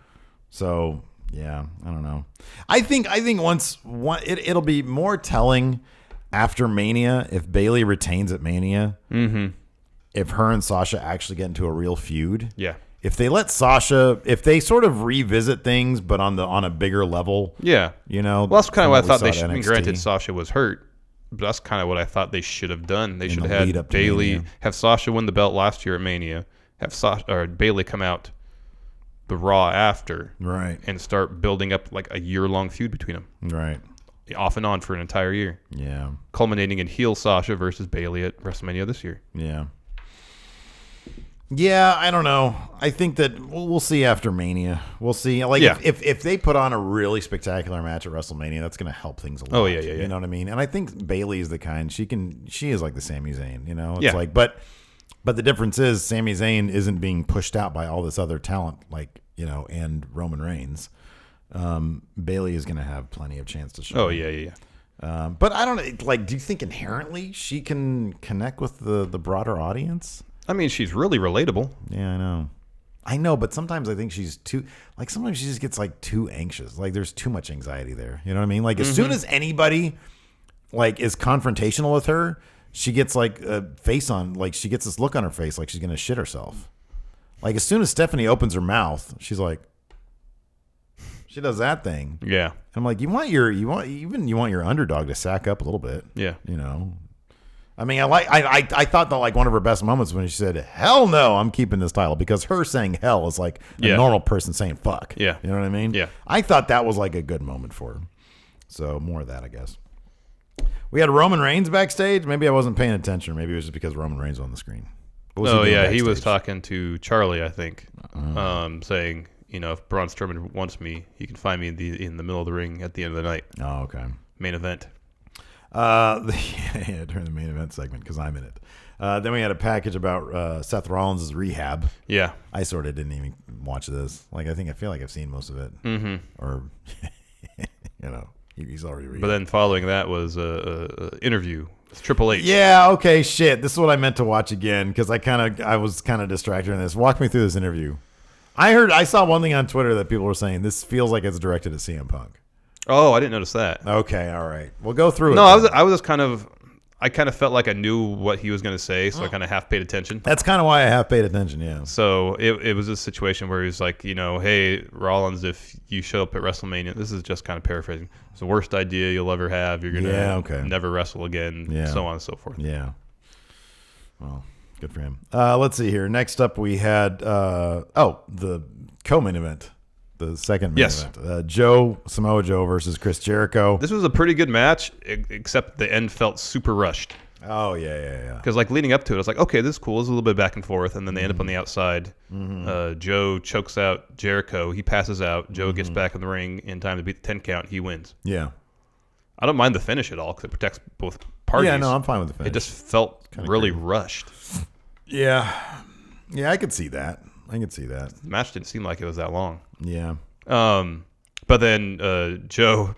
So, yeah, I don't know. I think it'll be more telling after Mania if Bayley retains at Mania. Mm-hmm. If her and Sasha actually get into a real feud. Yeah. If they let Sasha, if they sort of revisit things, but on a bigger level. Yeah. Well, that's kind of what I thought they should. I mean, granted, Sasha was hurt, but that's kind of what I thought they should have done. They should have had Bayley have Sasha win the belt last year at Mania, have Bayley come out the Raw after, right, and start building up a year-long feud between them, right, off and on for an entire year. Yeah, culminating in heel Sasha versus Bayley at WrestleMania this year. Yeah. Yeah, I don't know. I think that we'll see after Mania. We'll see. If they put on a really spectacular match at WrestleMania, that's going to help things a lot. Oh yeah. You know what I mean? And I think Bayley is the kind she is like the Sami Zayn. It's but But the difference is Sami Zayn isn't being pushed out by all this other talent, like, and Roman Reigns. Bayley is going to have plenty of chance to show. Oh, yeah. But I don't do you think inherently she can connect with the broader audience? I mean, she's really relatable. Yeah, I know, but sometimes I think she's sometimes she just gets too anxious. Like there's too much anxiety there. You know what I mean? Like as soon as anybody is confrontational with her, she gets a face on, she gets this look on her face like she's going to shit herself. Like as soon as Stephanie opens her mouth, she's like, she does that thing. Yeah. And I'm like, you want your underdog to sack up a little bit. Yeah. I mean, I thought that one of her best moments when she said, "Hell no, I'm keeping this title," because her saying "hell" is like a normal person saying "fuck." Yeah. You know what I mean? Yeah. I thought that was a good moment for her. So more of that, I guess. We had Roman Reigns backstage. Maybe I wasn't paying attention. Or maybe it was just because Roman Reigns was on the screen. Oh yeah, he was talking to Charlie, I think, saying, if Braun Strowman wants me, he can find me in the middle of the ring at the end of the night. Oh, okay. Main event. During the main event segment because I'm in it. Then we had a package about Seth Rollins' rehab. Yeah. I sort of didn't even watch this. I feel like I've seen most of it. Mm-hmm. Or, he's already rehabbed. But then following that was a interview with Triple H. Yeah, okay, shit. This is what I meant to watch again because I was kind of distracted in this. Walk me through this interview. I saw one thing on Twitter that people were saying, this feels like it's directed at CM Punk. Oh, I didn't notice that. Okay, all right. We'll go through it. No, I was just I kind of felt like I knew what he was going to say, so I kind of half paid attention. That's kind of why I half paid attention, yeah. So it was a situation where he was like, hey, Rollins, if you show up at WrestleMania, this is just kind of paraphrasing, it's the worst idea you'll ever have. You're going to never wrestle again, so on and so forth. Yeah. Well, good for him. Let's see here. Next up, we had, the co-main event. The second main event. Samoa Joe versus Chris Jericho. This was a pretty good match, except the end felt super rushed. Oh, yeah. Because leading up to it, I was like, okay, this is cool. This is a little bit back and forth. And then they end up on the outside. Joe chokes out Jericho. He passes out. Joe gets back in the ring in time to beat the 10 count. He wins. Yeah. I don't mind the finish at all because it protects both parties. Yeah, no, I'm fine with the finish. It just felt really rushed. Yeah. Yeah, I could see that. The match didn't seem like it was that long. Yeah. But then Joe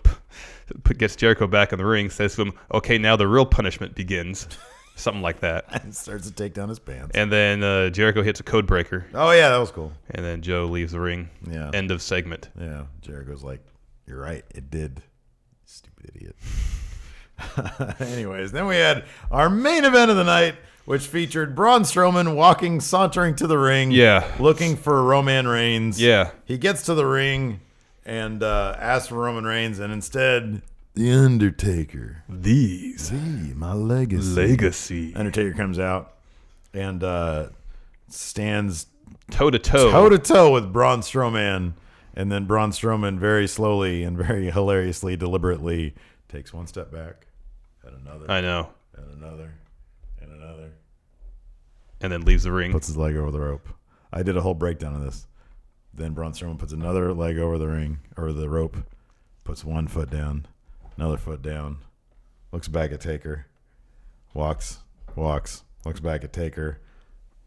gets Jericho back in the ring, says to him, okay, now the real punishment begins. Something like that. And starts to take down his pants. And then Jericho hits a code breaker. Oh, yeah, that was cool. And then Joe leaves the ring. Yeah. End of segment. Yeah. Jericho's like, you're right. It did. Stupid idiot. Anyways, then we had our main event of the night, which featured Braun Strowman sauntering to the ring, looking for Roman Reigns. Yeah. He gets to the ring and asks for Roman Reigns, and instead, the Undertaker. My legacy. Undertaker comes out and stands toe-to-toe with Braun Strowman, and then Braun Strowman very slowly and very hilariously, deliberately takes one step back, and another. I know. And another. And then leaves the ring. Puts his leg over the rope. I did a whole breakdown of this. Then Braun Strowman puts another leg over the ring, or the rope, puts one foot down, another foot down, looks back at Taker, walks, looks back at Taker,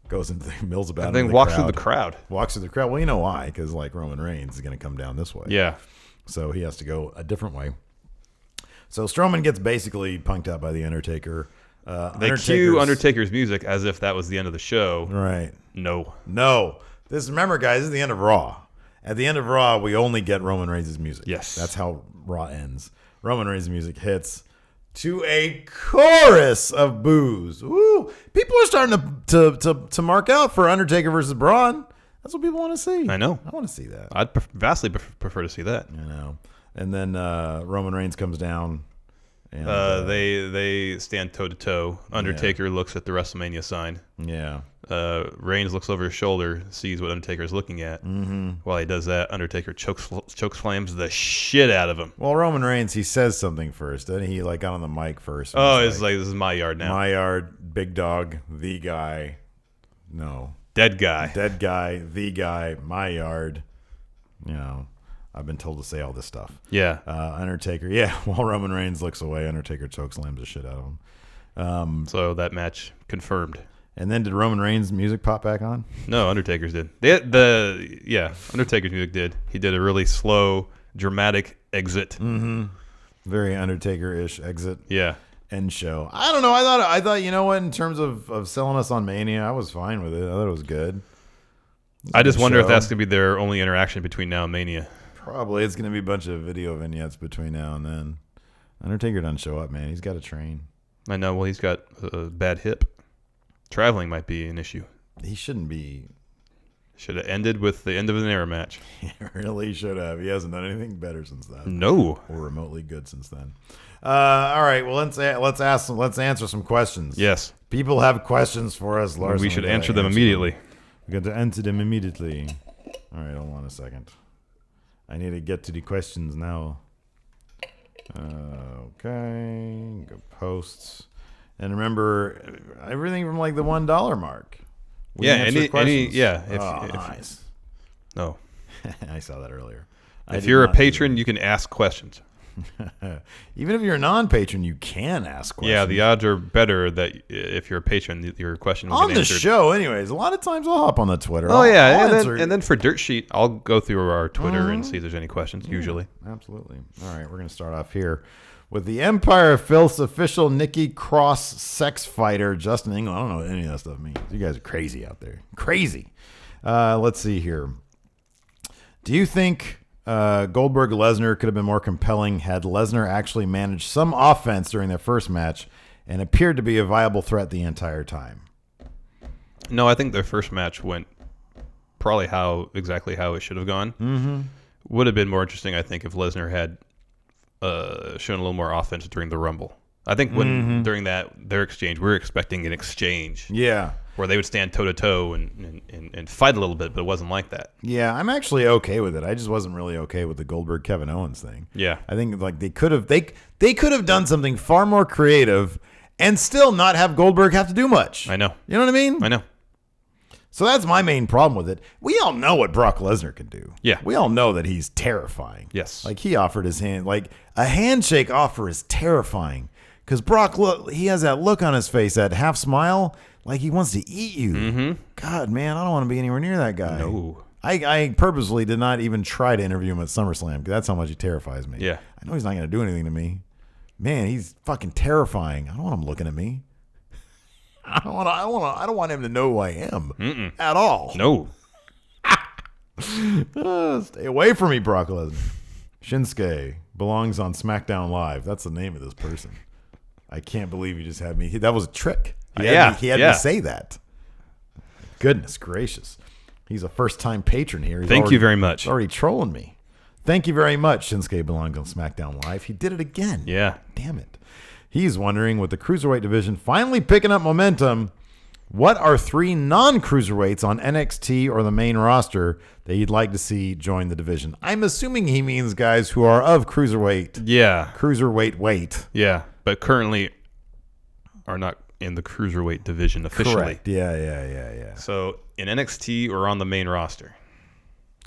goes into the mills about and then walks through the crowd. Walks through the crowd. Well, you know why? Because Roman Reigns is going to come down this way. Yeah. So he has to go a different way. So Strowman gets basically punked out by the Undertaker. They cue Undertaker's music as if that was the end of the show. Right. No. Remember, guys, this is the end of Raw. At the end of Raw, we only get Roman Reigns' music. Yes. That's how Raw ends. Roman Reigns' music hits to a chorus of boos. Woo! People are starting to mark out for Undertaker versus Braun. That's what people want to see. I know. I want to see that. I'd vastly prefer to see that. I know. And then Roman Reigns comes down. And, they stand toe to toe. Undertaker looks at the WrestleMania sign. Yeah. Reigns looks over his shoulder, sees what Undertaker is looking at. Mm-hmm. While he does that, Undertaker chokeslams the shit out of him. Well, Roman Reigns, he says something first. Then he got on the mic first. Oh, it's like, this is my yard now. My yard, big dog, the guy. No. Dead guy, the guy, my yard. I've been told to say all this stuff. Yeah. Undertaker, while Roman Reigns looks away, Undertaker chokeslams the shit out of him. So that match confirmed. And then did Roman Reigns' music pop back on? No, Undertaker's did. Undertaker's music did. He did a really slow, dramatic exit. Mm-hmm. Very Undertaker-ish exit. Yeah. End show. I don't know. I thought, you know what, in terms of selling us on Mania, I was fine with it. I thought it was good. I just wonder if that's going to be their only interaction between now and Mania. Probably. It's going to be a bunch of video vignettes between now and then. Undertaker doesn't show up, man. He's got to train. I know. Well, he's got a bad hip. Traveling might be an issue. He shouldn't be. Should have ended with the end of an era match. He really should have. He hasn't done anything better since then. No. Or remotely good since then. All right. Well, let's answer some questions. Yes. People have questions for us, Larson. We should answer them immediately. We got to answer them immediately. All right. Hold on a second. I need to get to the questions now. Okay. Go posts. And remember, everything from like the $1 mark. We answer questions. Nice. No. I saw that earlier. If you're a patron, you can ask questions. Even if you're a non-patron, you can ask questions. Yeah, the odds are better that if you're a patron, your question will on get the answered. show. Anyways, a lot of times I'll hop on the Twitter. Oh yeah, and then for Dirt Sheet, I'll go through our Twitter and see if there's any questions. Yeah, usually, absolutely. All right, we're gonna start off here with the Empire of Filth's official Nikki Cross sex fighter, Justin England. I don't know what any of that stuff means. You guys are crazy out there. Crazy. Let's see here. Do you think Goldberg Lesnar could have been more compelling had Lesnar actually managed some offense during their first match and appeared to be a viable threat the entire time? No, I think their first match went probably exactly how it should have gone. Mm-hmm. Would have been more interesting, I think, if Lesnar had shown a little more offense during the Rumble. I think during their exchange, we were expecting an exchange. Yeah. Where they would stand toe to toe and fight a little bit, but it wasn't like that. Yeah, I'm actually okay with it. I just wasn't really okay with the Goldberg Kevin Owens thing. Yeah. I think like they could have done something far more creative and still not have Goldberg have to do much. I know. You know what I mean? I know. So that's my main problem with it. We all know what Brock Lesnar can do. Yeah. We all know that he's terrifying. Yes. Like he offered his hand. Like a handshake offer is terrifying because Brock, he has that look on his face, that half smile, like he wants to eat you. Mm-hmm. God, man, I don't want to be anywhere near that guy. No. I purposely did not even try to interview him at SummerSlam because that's how much he terrifies me. Yeah. I know he's not going to do anything to me. Man, he's fucking terrifying. I don't want him looking at me. I don't want him to know who I am at all. No. Stay away from me, Brock Lesnar. Shinsuke belongs on SmackDown Live. That's the name of this person. I can't believe you just had me. That was a trick. He had me say that. Goodness gracious. He's a first-time patron here. Thank you very much. He's already trolling me. Thank you very much, Shinsuke belongs on SmackDown Live. He did it again. Yeah. Damn it. He's wondering, with the Cruiserweight division finally picking up momentum, what are 3 non-Cruiserweights on NXT or the main roster that you'd like to see join the division? I'm assuming he means guys who are of Cruiserweight. Yeah. Cruiserweight weight. Yeah, but currently are not in the Cruiserweight division officially. Correct. Yeah. So in NXT or on the main roster.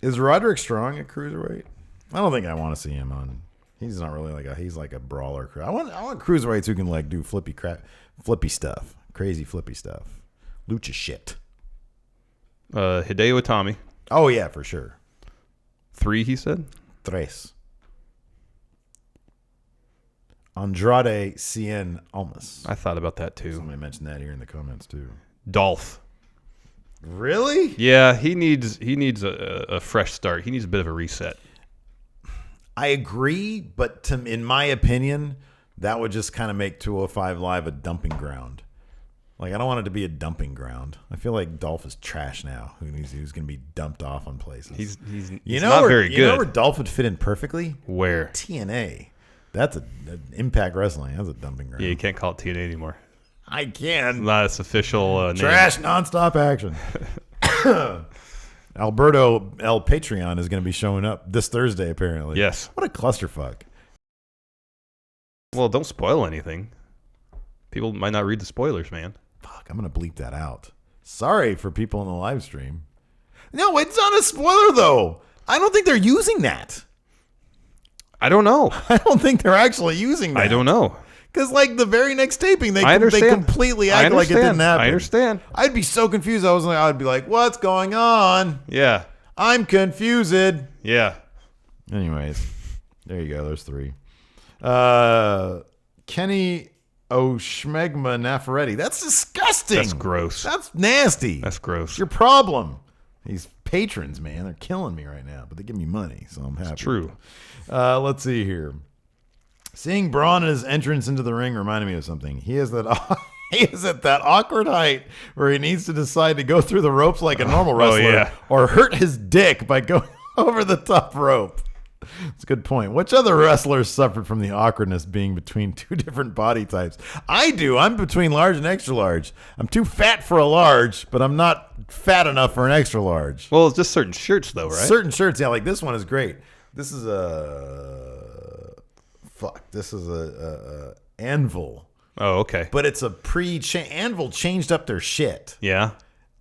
Is Roderick Strong a Cruiserweight? I don't think I want to see him on. He's not really he's like a brawler. I want Cruiserweights who can like do flippy stuff, crazy flippy stuff, lucha shit. Hideo Itami. Oh yeah, for sure. 3, he said. 3. Andrade Cien Almas. I thought about that too. Somebody mentioned that here in the comments too. Dolph. Really? Yeah, he needs a fresh start. He needs a bit of a reset. I agree, but in my opinion, that would just kind of make 205 Live a dumping ground. Like, I don't want it to be a dumping ground. I feel like Dolph is trash now. Who's going to be dumped off on places? He's not very good. You know where Dolph would fit in perfectly? Where? TNA. That's an Impact Wrestling. That's a dumping ground. Yeah, you can't call it TNA anymore. I can. It's not its official name. Trash nonstop action. Alberto El Patreon is going to be showing up this Thursday, apparently. Yes. What a clusterfuck. Well, don't spoil anything. People might not read the spoilers, man. Fuck, I'm going to bleep that out. Sorry for people in the live stream. No, it's not a spoiler, though. I don't think they're using that. I don't know. I don't think they're actually using that. I don't know. Because like the very next taping, they I understand. completely act like it didn't happen. I understand. I'd be so confused. I'd be like, "What's going on? Yeah. I'm confused." Yeah. Anyways, there you go. There's 3. Kenny O'Schmegma Nafaretti. That's disgusting. That's gross. That's nasty. That's gross. What's your problem? These patrons, man, they're killing me right now, but they give me money, so I'm happy. It's true. Let's see here. Seeing Braun in his entrance into the ring reminded me of something. He is at that awkward height where he needs to decide to go through the ropes like a normal wrestler or hurt his dick by going over the top rope. That's a good point. Which other wrestlers suffered from the awkwardness being between 2 different body types? I do. I'm between large and extra large. I'm too fat for a large, but I'm not fat enough for an extra large. Well, it's just certain shirts, though, right? Certain shirts, yeah. Like this one is great. This is a Anvil. Oh, okay. But it's a Anvil changed up their shit. Yeah.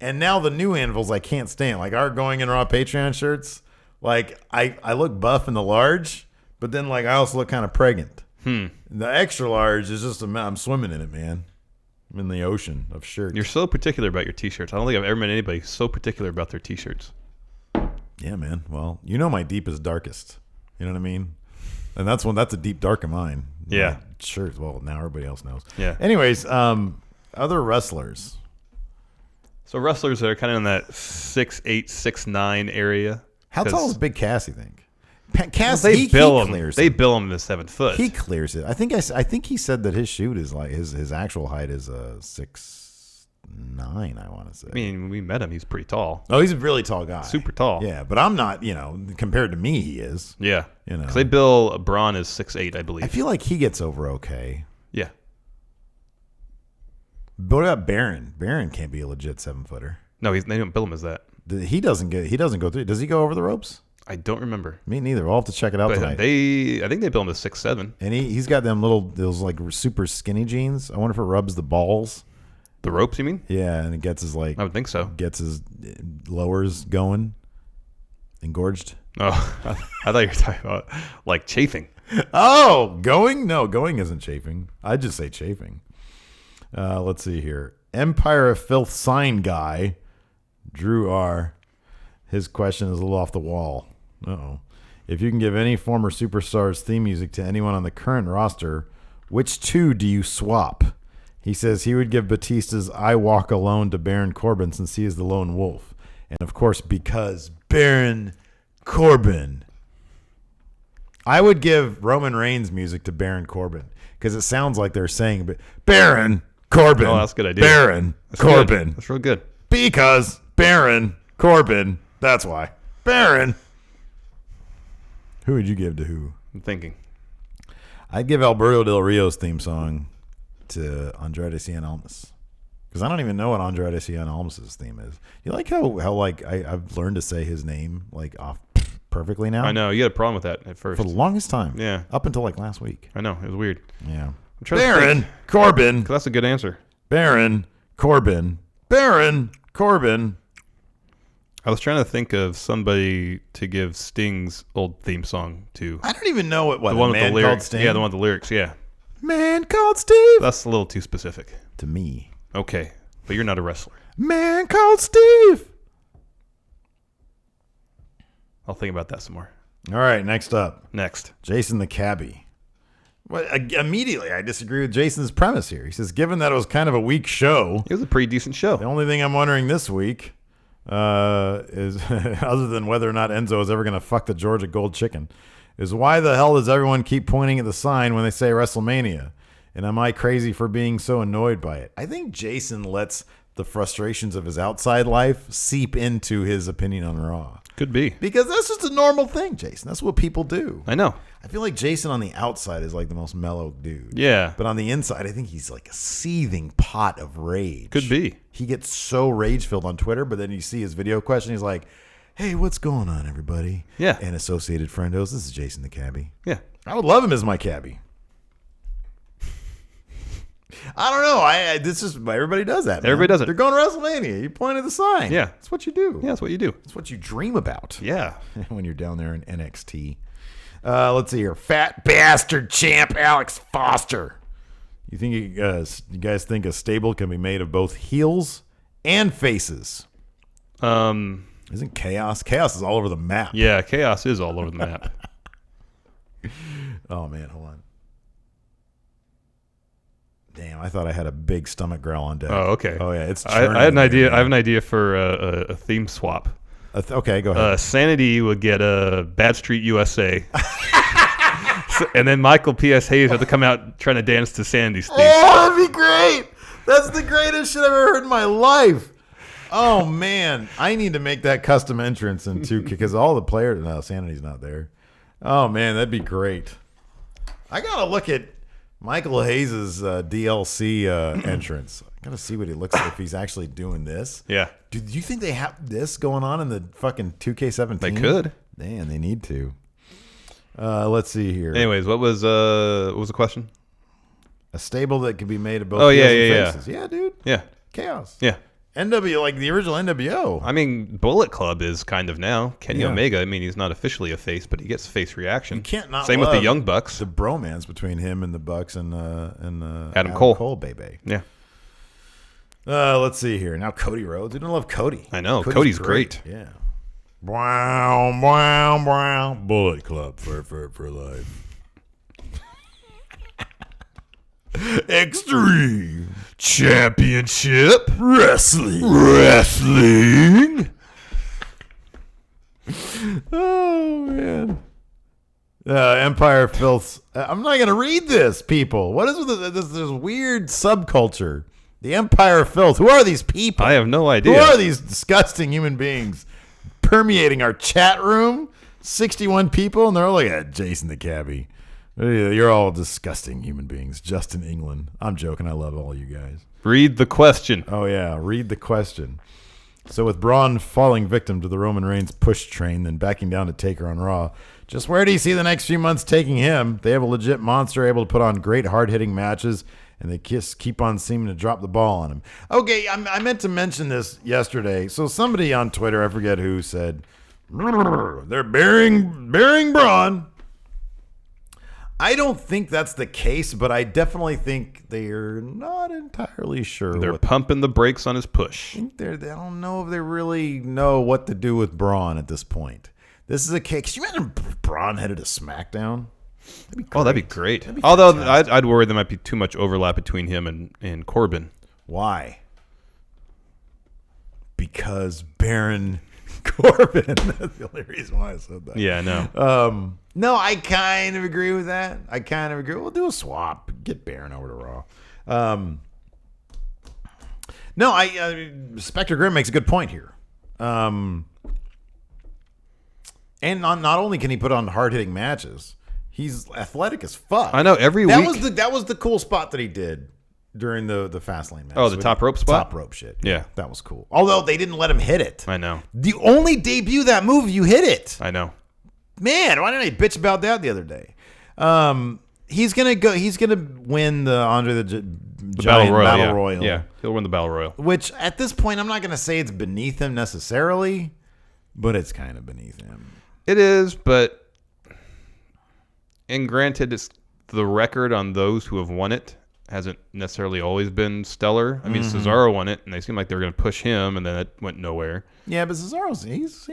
And now the new Anvils I can't stand. Like our Going in Raw Patreon shirts. Like I look buff in the large, but then like I also look kind of pregnant. The extra large is just I'm swimming in it, man. I'm in the ocean of shirts. You're so particular about your T-shirts. I don't think I've ever met anybody so particular about their T-shirts. Yeah, man. Well, you know my deepest, darkest. You know what I mean? And that's a deep dark of mine. Yeah. Sure. Well, now everybody else knows. Yeah. Anyways, other wrestlers. So wrestlers that are kind of in that 6'8", 6'9" area. How tall is Big Cass, you think? Cass, Well, he clears They it. bill him to 7 foot. He clears it. I think he said that his shoot is like his actual height is 6'9", I want to say. I mean, when we met him, he's pretty tall. Oh, he's a really tall guy. Super tall. Yeah, but I'm not, compared to me, he is. Yeah. You know. Because they bill Braun as 6'8", I believe. I feel like he gets over okay. Yeah. But what about Baron? Baron can't be a legit 7-footer. No, they don't bill him as that. He doesn't go through. Does he go over the ropes? I don't remember. Me neither. We'll have to check it out But tonight. I think they bill him as 6'7". And he's got those like super skinny jeans. I wonder if it rubs the balls. The ropes, you mean? Yeah, and it gets his I would think so. gets his lowers going, engorged. Oh, I thought you were talking about like chafing. Oh, going? No, going isn't chafing. I'd just say chafing. Let's see here. Empire of Filth sign guy, Drew R. His question is a little off the wall. Uh-oh. If you can give any former superstar's theme music to anyone on the current roster, which 2 do you swap? He says he would give Batista's I Walk Alone to Baron Corbin since he is the lone wolf. And, of course, because Baron Corbin. I would give Roman Reigns music to Baron Corbin because it sounds like they're saying Baron Corbin. Oh, that's a good idea. Baron Corbin. Good. That's real good. Because Baron Corbin. That's why. Baron. Who would you give to who? I'm thinking. I'd give Alberto Del Rio's theme song to Andrade Cien Almas. Because I don't even know what Andrade Cien Almas' theme is. You like how like I've learned to say his name like off perfectly now? I know. You had a problem with that at first. For the longest time. Yeah. Up until like last week. I know. It was weird. Yeah. I'm trying to Baron think, Corbin. 'cause that's a good answer. Baron Corbin. Baron Corbin. I was trying to think of somebody to give Sting's old theme song to. I don't even know what The one with the called lyrics. Sting? Yeah, the one with the lyrics. Yeah. Man called Steve. That's a little too specific. To me. Okay. But you're not a wrestler. Man called Steve. I'll think about that some more. All right, next up. Next. Jason the Cabbie. Well, immediately, I disagree with Jason's premise here. He says, given that it was kind of a weak show, It was a pretty decent show. the only thing I'm wondering this week is, other than whether or not Enzo is ever going to fuck the Georgia Gold Chicken, is why the hell does everyone keep pointing at the sign when they say WrestleMania? And am I crazy for being so annoyed by it? I think Jason lets the frustrations of his outside life seep into his opinion on Raw. Could be. Because that's just a normal thing, Jason. That's what people do. I know. I feel like Jason on the outside is like the most mellow dude. Yeah. But on the inside, I think he's like a seething pot of rage. Could be. He gets so rage-filled on Twitter, but then you see his video question, he's like, hey, what's going on, everybody? Yeah. And Associated Friendos, this is Jason the Cabbie. Yeah. I would love him as my cabbie. I don't know. This is everybody does that. Man. Everybody does it. They're going to WrestleMania. You point at the sign. Yeah. That's what you do. Yeah, that's what you do. That's what you dream about. Yeah. When you're down there in NXT. Let's see here. Fat bastard champ Alex Foster. You think you guys think a stable can be made of both heels and faces? Isn't Chaos? Chaos is all over the map. Yeah, Chaos is all over the map. Oh man, hold on. Damn, I thought I had a big stomach growl on deck. Oh, okay. Oh yeah, it's. I had an idea. Man. I have an idea for a theme swap. Okay, go ahead. Sanity would get a Bad Street USA. And then Michael P.S. Hayes had to come out trying to dance to Sanity's theme. Oh, that'd be great. That's the greatest shit I've ever heard in my life. Oh, man. I need to make that custom entrance in 2K because all the players... No, Sanity's not there. Oh, man, that'd be great. I got to look at Michael Hayes' DLC entrance. I got to see what he looks like if he's actually doing this. Yeah. Do you think they have this going on in the fucking 2K17? They could. Man, they need to. Let's see here. Anyways, what was the question? A stable that could be made of both heels and faces. Yeah, dude. Yeah. Chaos. Yeah. NW, like the original NWO. I mean, Bullet Club is kind of now. Kenny Yeah. Omega, I mean, he's not officially a face, but he gets face reaction. You can't not Same with the love Young Bucks. The bromance between him and the Bucks and Adam Cole. Cole, baby. Yeah. Let's see here. Now Cody Rhodes. I don't love Cody. I know. Cody's great. Yeah. Wow, wow, wow. Bullet Club for life. Extreme Championship Wrestling. Oh, man. Empire Filth. I'm not going to read this, people. What is with this weird subculture? The Empire Filth. Who are these people? I have no idea. Who are these disgusting human beings permeating our chat room? 61 people, and they're all like, Jason the Cabbie. You're all disgusting human beings. Justin England. I'm joking. I love all you guys. Read the question. Oh, yeah. Read the question. So with Braun falling victim to the Roman Reigns push train, then backing down to Taker on Raw, just where do you see the next few months taking him? They have a legit monster able to put on great hard-hitting matches, and they keep on seeming to drop the ball on him. Okay, I meant to mention this yesterday. So somebody on Twitter, I forget who, said, they're burying Braun. I don't think that's the case, but I definitely think they're not entirely sure. They're pumping the brakes on his push. I think they don't know if they really know what to do with Braun at this point. This is a case. Can you imagine Braun headed to SmackDown? That'd be great. That'd be Although fantastic. I'd worry there might be too much overlap between him and Corbin. Why? Because Baron Corbin. That's the only reason why I said that. Yeah, I know. No, I kind of agree with that. I kind of agree. We'll do a swap. Get Baron over to Raw. No, Spectre Grimm makes a good point here. And not only can he put on hard-hitting matches, he's athletic as fuck. I know, every week. That was the cool spot that he did during the Fastlane match. Oh, the top rope spot? Top rope shit. Yeah. That was cool. Although they didn't let him hit it. I know. The only debut that move, you hit it. I know. Man, why didn't I bitch about that the other day? He's gonna win the Andre the Giant Battle Royal. Yeah, he'll win the Battle Royal. Which at this point, I'm not gonna say it's beneath him necessarily, but it's kind of beneath him. It is, but and granted, it's the record on those who have won it hasn't necessarily always been stellar. I mean, Cesaro won it, and they seemed like they were going to push him, and then it went nowhere. Yeah, but Cesaro's he's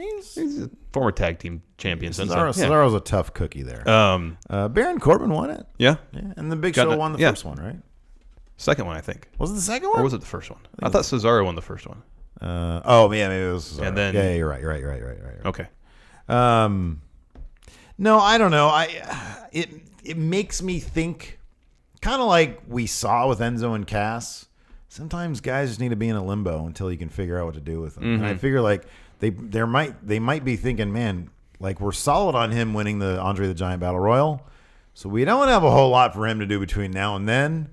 a former tag team champion. Cesaro's a tough cookie there. Baron Corbin won it. Yeah, and the Big Show won the first one, right? Second one, I think. Was it the second one, or was it the first one? I thought Cesaro won the first one. Maybe it was Cesaro. And then you're right. Right. Okay. No, I don't know. It makes me think, kind of like we saw with Enzo and Cass. Sometimes guys just need to be in a limbo until you can figure out what to do with them. And I figure like they might be thinking, man, like we're solid on him winning the Andre the Giant Battle Royal, so we don't have a whole lot for him to do between now and then.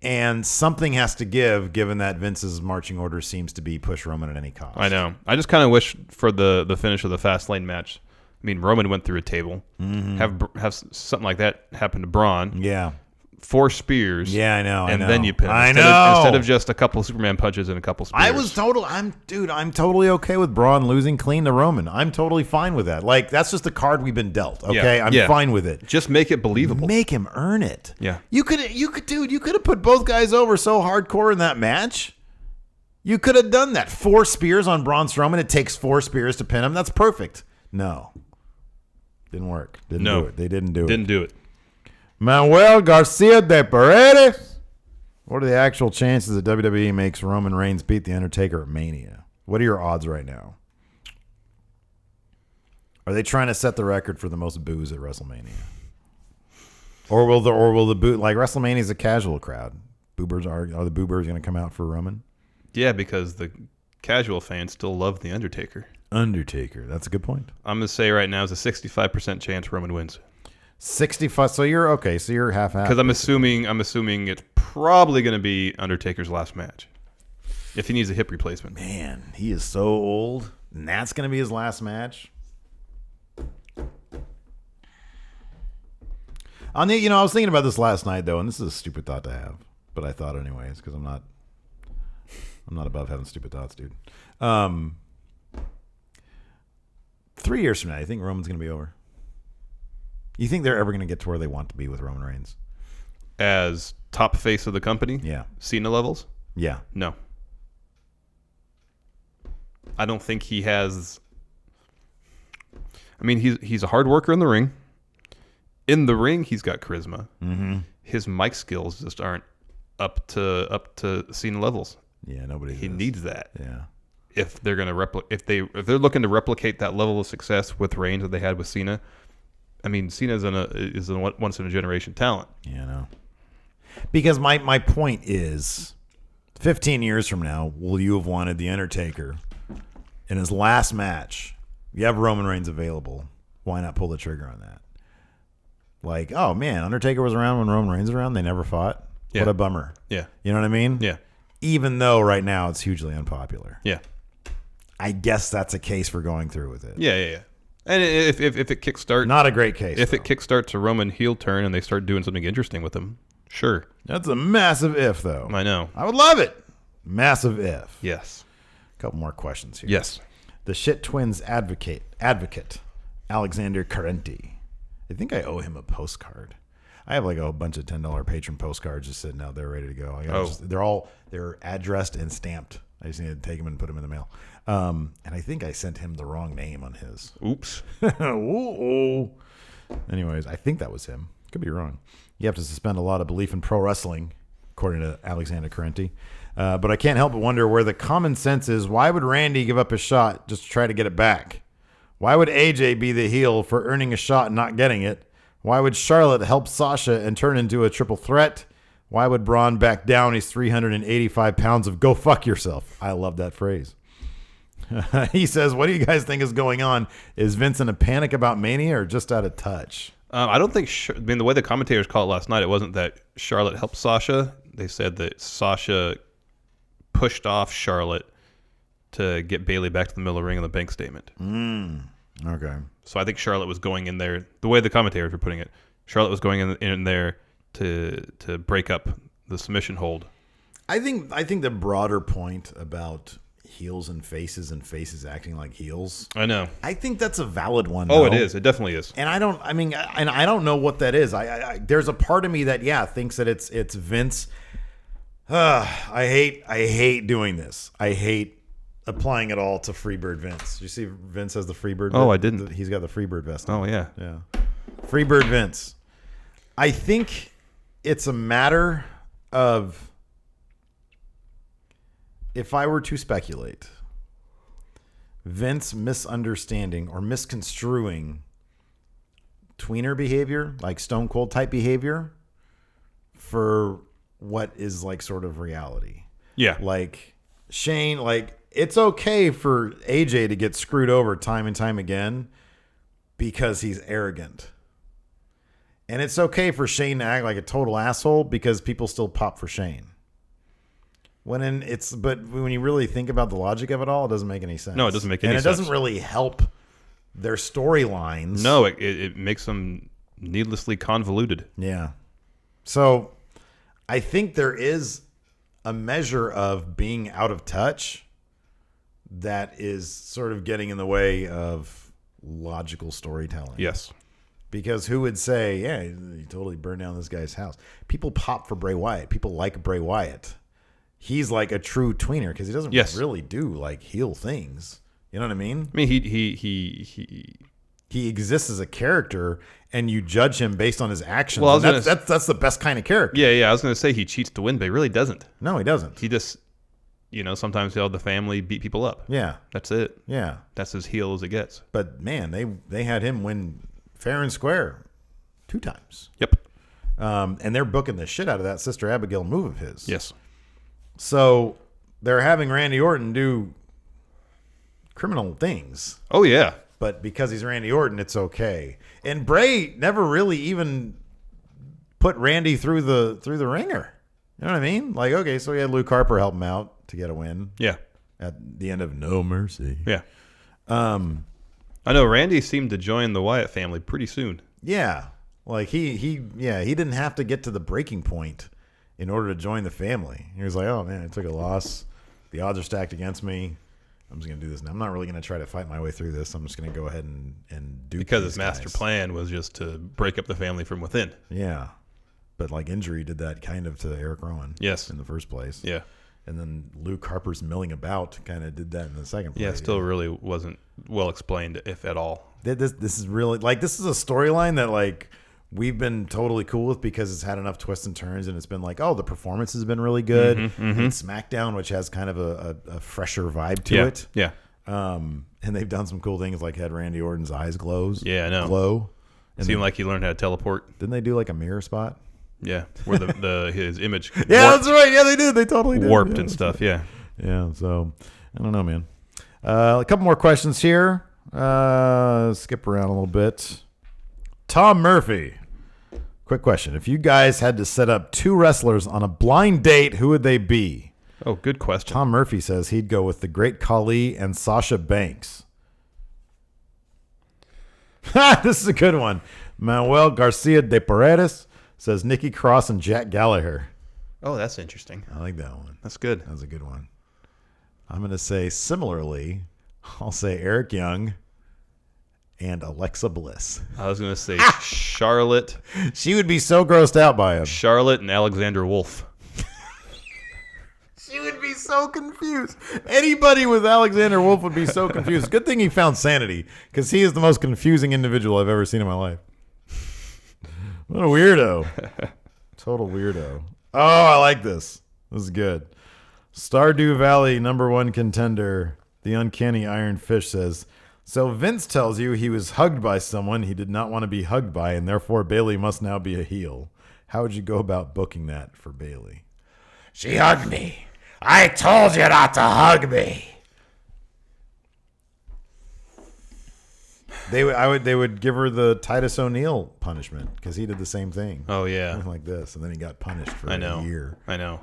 And something has to give, given that Vince's marching order seems to be push Roman at any cost. I know. I just kind of wish for the finish of the Fastlane match. I mean, Roman went through a table. Have something like that happen to Braun. Yeah. 4 spears. Yeah, I know. And then you pin him. I Instead know. Instead of just a couple Superman punches and a couple spears. I'm totally okay with Braun losing clean to Roman. I'm totally fine with that. Like, that's just the card we've been dealt. Okay, I'm fine with it. Just make it believable. Make him earn it. Yeah. You could have put both guys over so hardcore in that match. You could have done that. 4 spears on Braun Strowman. It takes 4 spears to pin him. That's perfect. No. Didn't work. Didn't do it. They didn't do it. Didn't do it. Manuel Garcia de Paredes. What are the actual chances that WWE makes Roman Reigns beat The Undertaker at Mania? What are your odds right now? Are they trying to set the record for the most boos at WrestleMania? Or will the boo, like, WrestleMania is a casual crowd? Are the boobers going to come out for Roman? Yeah, because the casual fans still love The Undertaker. That's a good point. I'm going to say right now is a 65% chance Roman wins. 65. So you're okay. So you're half-half. Because I'm assuming it's probably going to be Undertaker's last match. If he needs a hip replacement. Man, he is so old. And that's going to be his last match. I was thinking about this last night, though, and this is a stupid thought to have. But I thought anyways, because I'm not above having stupid thoughts, dude. 3 years from now, you think Roman's going to be over? You think they're ever going to get to where they want to be with Roman Reigns? As top face of the company? Yeah. Cena levels? Yeah. No. I don't think he has... I mean, he's a hard worker in the ring. In the ring, he's got charisma. Mm-hmm. His mic skills just aren't up to Cena levels. Yeah, nobody. He needs that. Yeah. If they're gonna if they're looking to replicate that level of success with Reigns that they had with Cena, I mean, Cena is a once in a generation talent. Yeah, I know. Because my point is, 15 years from now, will you have wanted The Undertaker in his last match? You have Roman Reigns available. Why not pull the trigger on that? Like, oh man, Undertaker was around when Roman Reigns was around. They never fought. Yeah. What a bummer. Yeah. You know what I mean? Yeah. Even though right now it's hugely unpopular. Yeah. I guess that's a case for going through with it. Yeah. And if it kickstarts, Not a great case. if though. it kickstarts a Roman heel turn and they start doing something interesting with him, sure. That's a massive if, though. I know. I would love it. Massive if. Yes. A couple more questions here. Yes. The Shit Twins advocate Alexander Carenti. I think I owe him a postcard. I have like a bunch of $10 patron postcards just sitting out there ready to go. They're addressed and stamped. I just need to take them and put them in the mail. And I think I sent him the wrong name on his. Oops. Ooh. Anyways, I think that was him. Could be wrong. You have to suspend a lot of belief in pro wrestling, according to Alexander Carenti. But I can't help but wonder where the common sense is. Why would Randy give up a shot just to try to get it back? Why would AJ be the heel for earning a shot and not getting it? Why would Charlotte help Sasha and turn into a triple threat? Why would Braun back down his 385 pounds of go fuck yourself? I love that phrase. He says, what do you guys think is going on? Is Vince in a panic about Mania or just out of touch? I don't think... the way the commentators called it last night, it wasn't that Charlotte helped Sasha. They said that Sasha pushed off Charlotte to get Bayley back to the middle of the ring in the bank statement. Okay. So I think Charlotte was going in there, the way the commentators were putting it, Charlotte was going in there to break up the submission hold. I think the broader point about heels and faces acting like heels, I know. I think that's a valid one. Oh, though. it is. It definitely is. And I don't know what that is. I there's a part of me that thinks that it's Vince. I hate doing this. I hate applying it all to Freebird Vince. You see Vince has the Freebird. Oh, I didn't. He's got the Freebird vest on. Oh, yeah. Yeah. Freebird Vince. I think it's a matter of, if I were to speculate, Vince misunderstanding or misconstruing tweener behavior, like Stone Cold type behavior, for what is like sort of reality. Yeah. Like Shane, like it's okay for AJ to get screwed over time and time again because he's arrogant. And it's okay for Shane to act like a total asshole because people still pop for Shane. But when you really think about the logic of it all, it doesn't make any sense. No, it doesn't make any sense. And it doesn't really help their storylines. No, it makes them needlessly convoluted. Yeah. So I think there is a measure of being out of touch that is sort of getting in the way of logical storytelling. Yes. Because who would say, yeah, you totally burned down this guy's house? People pop for Bray Wyatt. People like Bray Wyatt. He's like a true tweener because he doesn't really do like heel things. You know what I mean? I mean, he exists as a character, and you judge him based on his actions. Well, that's the best kind of character. Yeah. I was going to say he cheats to win, but he really doesn't. No, he doesn't. He just, sometimes he'll have the family beat people up. Yeah. That's it. Yeah. That's as heel as it gets. But, man, they had him win fair and square 2 times. Yep. And they're booking the shit out of that Sister Abigail move of his. Yes. So they're having Randy Orton do criminal things. Oh, yeah. But because he's Randy Orton, it's okay. And Bray never really even put Randy through the ringer. You know what I mean? Like, okay, so he had Luke Harper help him out to get a win. Yeah. At the end of No Mercy. Yeah. I know Randy seemed to join the Wyatt family pretty soon. Yeah. Like he didn't have to get to the breaking point in order to join the family. He was like, oh man, I took a loss. The odds are stacked against me. I'm just going to do this now. I'm not really going to try to fight my way through this. I'm just going to go ahead and do because his master plan was just to break up the family from within. Yeah. But like injury did that kind of to Eric Rowan. Yes. In the first place. Yeah. And then Luke Harper's milling about kind of did that in the second place. Yeah, it still really wasn't well explained, if at all. This is really like this is a storyline that like we've been totally cool with because it's had enough twists and turns, and it's been like, oh, the performance has been really good. And SmackDown, which has kind of a fresher vibe to it. Yeah. And they've done some cool things, like had Randy Orton's eyes glows. Yeah, I know. Glow. And Seemed like he learned how to teleport. Didn't they do like a mirror spot? Yeah, where his image that's right. Yeah, they did. They totally did. Warped and stuff, yeah. Yeah, so I don't know, man. A couple more questions here. Skip around a little bit. Tom Murphy. Quick question. If you guys had to set up 2 wrestlers on a blind date, who would they be? Oh, good question. Tom Murphy says he'd go with the Great Khali and Sasha Banks. This is a good one. Manuel Garcia de Paredes says Nikki Cross and Jack Gallagher. Oh, that's interesting. I like that one. That's good. That's a good one. I'm going to say similarly, I'll say Eric Young and Alexa Bliss. I was going to say Charlotte. She would be so grossed out by him. Charlotte and Alexander Wolf. She would be so confused. Anybody with Alexander Wolf would be so confused. Good thing he found sanity, because he is the most confusing individual I've ever seen in my life. What a weirdo. Total weirdo. Oh, I like this. This is good. Stardew Valley #1 contender, the Uncanny Iron Fish says, so Vince tells you he was hugged by someone he did not want to be hugged by, and therefore Bayley must now be a heel. How would you go about booking that for Bayley? She hugged me. I told you not to hug me. They would give her the Titus O'Neil punishment because he did the same thing. Oh yeah, something like this, and then he got punished for a year. I know.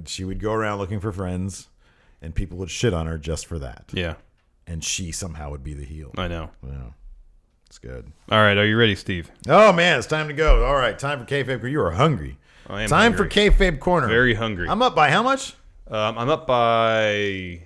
She would go around looking for friends, and people would shit on her just for that. Yeah, and she somehow would be the heel. I know. Yeah, it's good. All right, are you ready, Steve? Oh man, it's time to go. All right, time for Kayfabe. You are hungry. I am time hungry. for Kayfabe Corner. Very hungry. I'm up by how much? I'm up by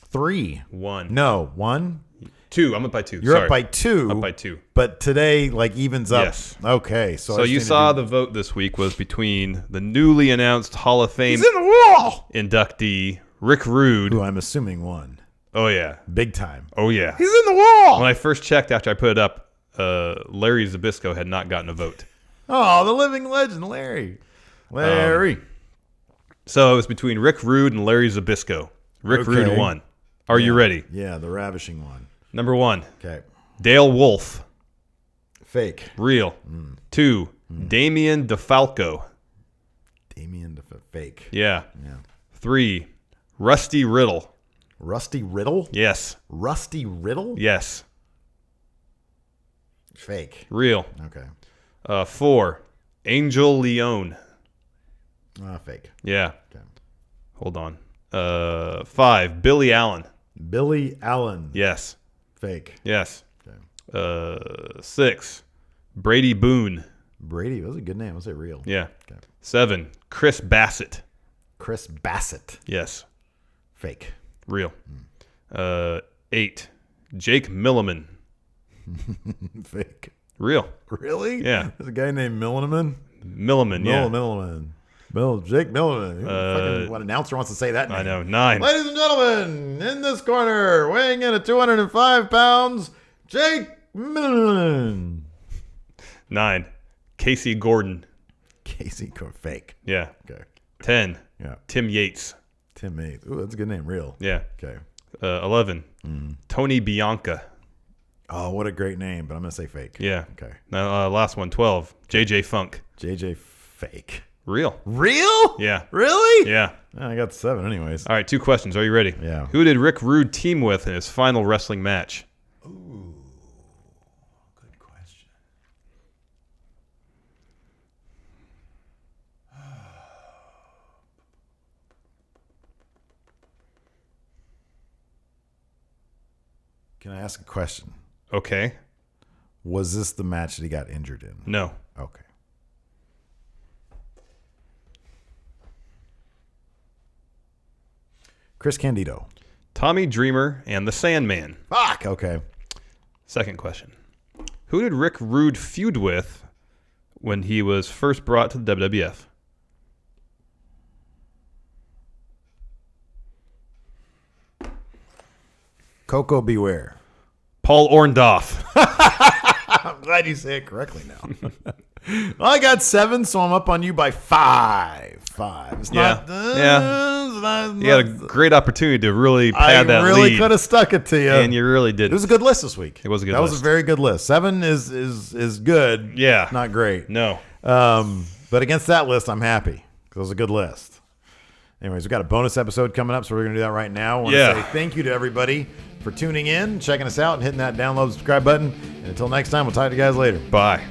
3. 1. No, 1. 2. I'm up by 2. You're Sorry. up by 2. Up by 2. But today, like, evens up. Yes. Okay. So you saw the vote this week was between the newly announced Hall of Fame He's in the wall! inductee, Rick Rude. Who I'm assuming won. Oh, yeah. Big time. Oh, yeah. He's in the wall! When I first checked after I put it up, Larry Zbyszko had not gotten a vote. Oh, the living legend, Larry. Larry. So it was between Rick Rude and Larry Zbyszko. Rick Rude won. Are you ready? Yeah, the ravishing one. Number 1. Okay. Dale Wolf. Fake. Real. 2. Damian DeFalco. Fake. Yeah. 3. Rusty Riddle. Rusty Riddle? Yes. Rusty Riddle? Yes. Fake. Real. Okay. 4. Angel Leone. Fake. Yeah. Okay. Hold on. 5. Billy Allen. Billy Allen. Yes. Fake. Yes. Okay. 6. Brady Boone. Brady. That was a good name. I'll say real. Yeah. Okay. 7, Chris Bassett. Chris Bassett. Yes. Fake. Real. 8, Jake Milliman. Fake. Real. Really? Yeah. There's a guy named Milliman. Milliman, yeah. Jake Milliman. Fucking what announcer wants to say that name? I know. 9. Ladies and gentlemen, in this corner, weighing in at 205 pounds, Jake Milliman. 9, Casey Gordon. Fake. Yeah. Okay. 10, Yeah. Tim Yates. Tim Mays. Ooh, that's a good name. Real. Yeah. Okay. 11, Tony Bianca. Oh, what a great name, but I'm going to say fake. Yeah. Okay. Now, last one, 12, JJ Funk. JJ Fake. Real. Real? Yeah. Really? Yeah. I got 7 anyways. All right, 2 questions. Are you ready? Yeah. Who did Rick Rude team with in his final wrestling match? Ooh, good question. Can I ask a question? Okay. Was this the match that he got injured in? No. Okay. Chris Candido. Tommy Dreamer and the Sandman. Fuck. Okay. Second question. Who did Rick Rude feud with when he was first brought to the WWF? Coco Beware. Paul Orndorff. I'm glad you say it correctly now. Well, I got 7, so I'm up on you by 5. It's Yeah. not. Yeah. Not, You had a great opportunity to really pad that I really lead, could have stuck it to you. and you really didn't. It was a good list this week. It was a good That was list. a very good list. 7 is good. Yeah. Not great. No. But against that list, I'm happy because it was a good list. Anyways, we got a bonus episode coming up, so we're going to do that right now. I want to say thank you to everybody for tuning in, checking us out, and hitting that download, subscribe button. And until next time, we'll talk to you guys later. Bye.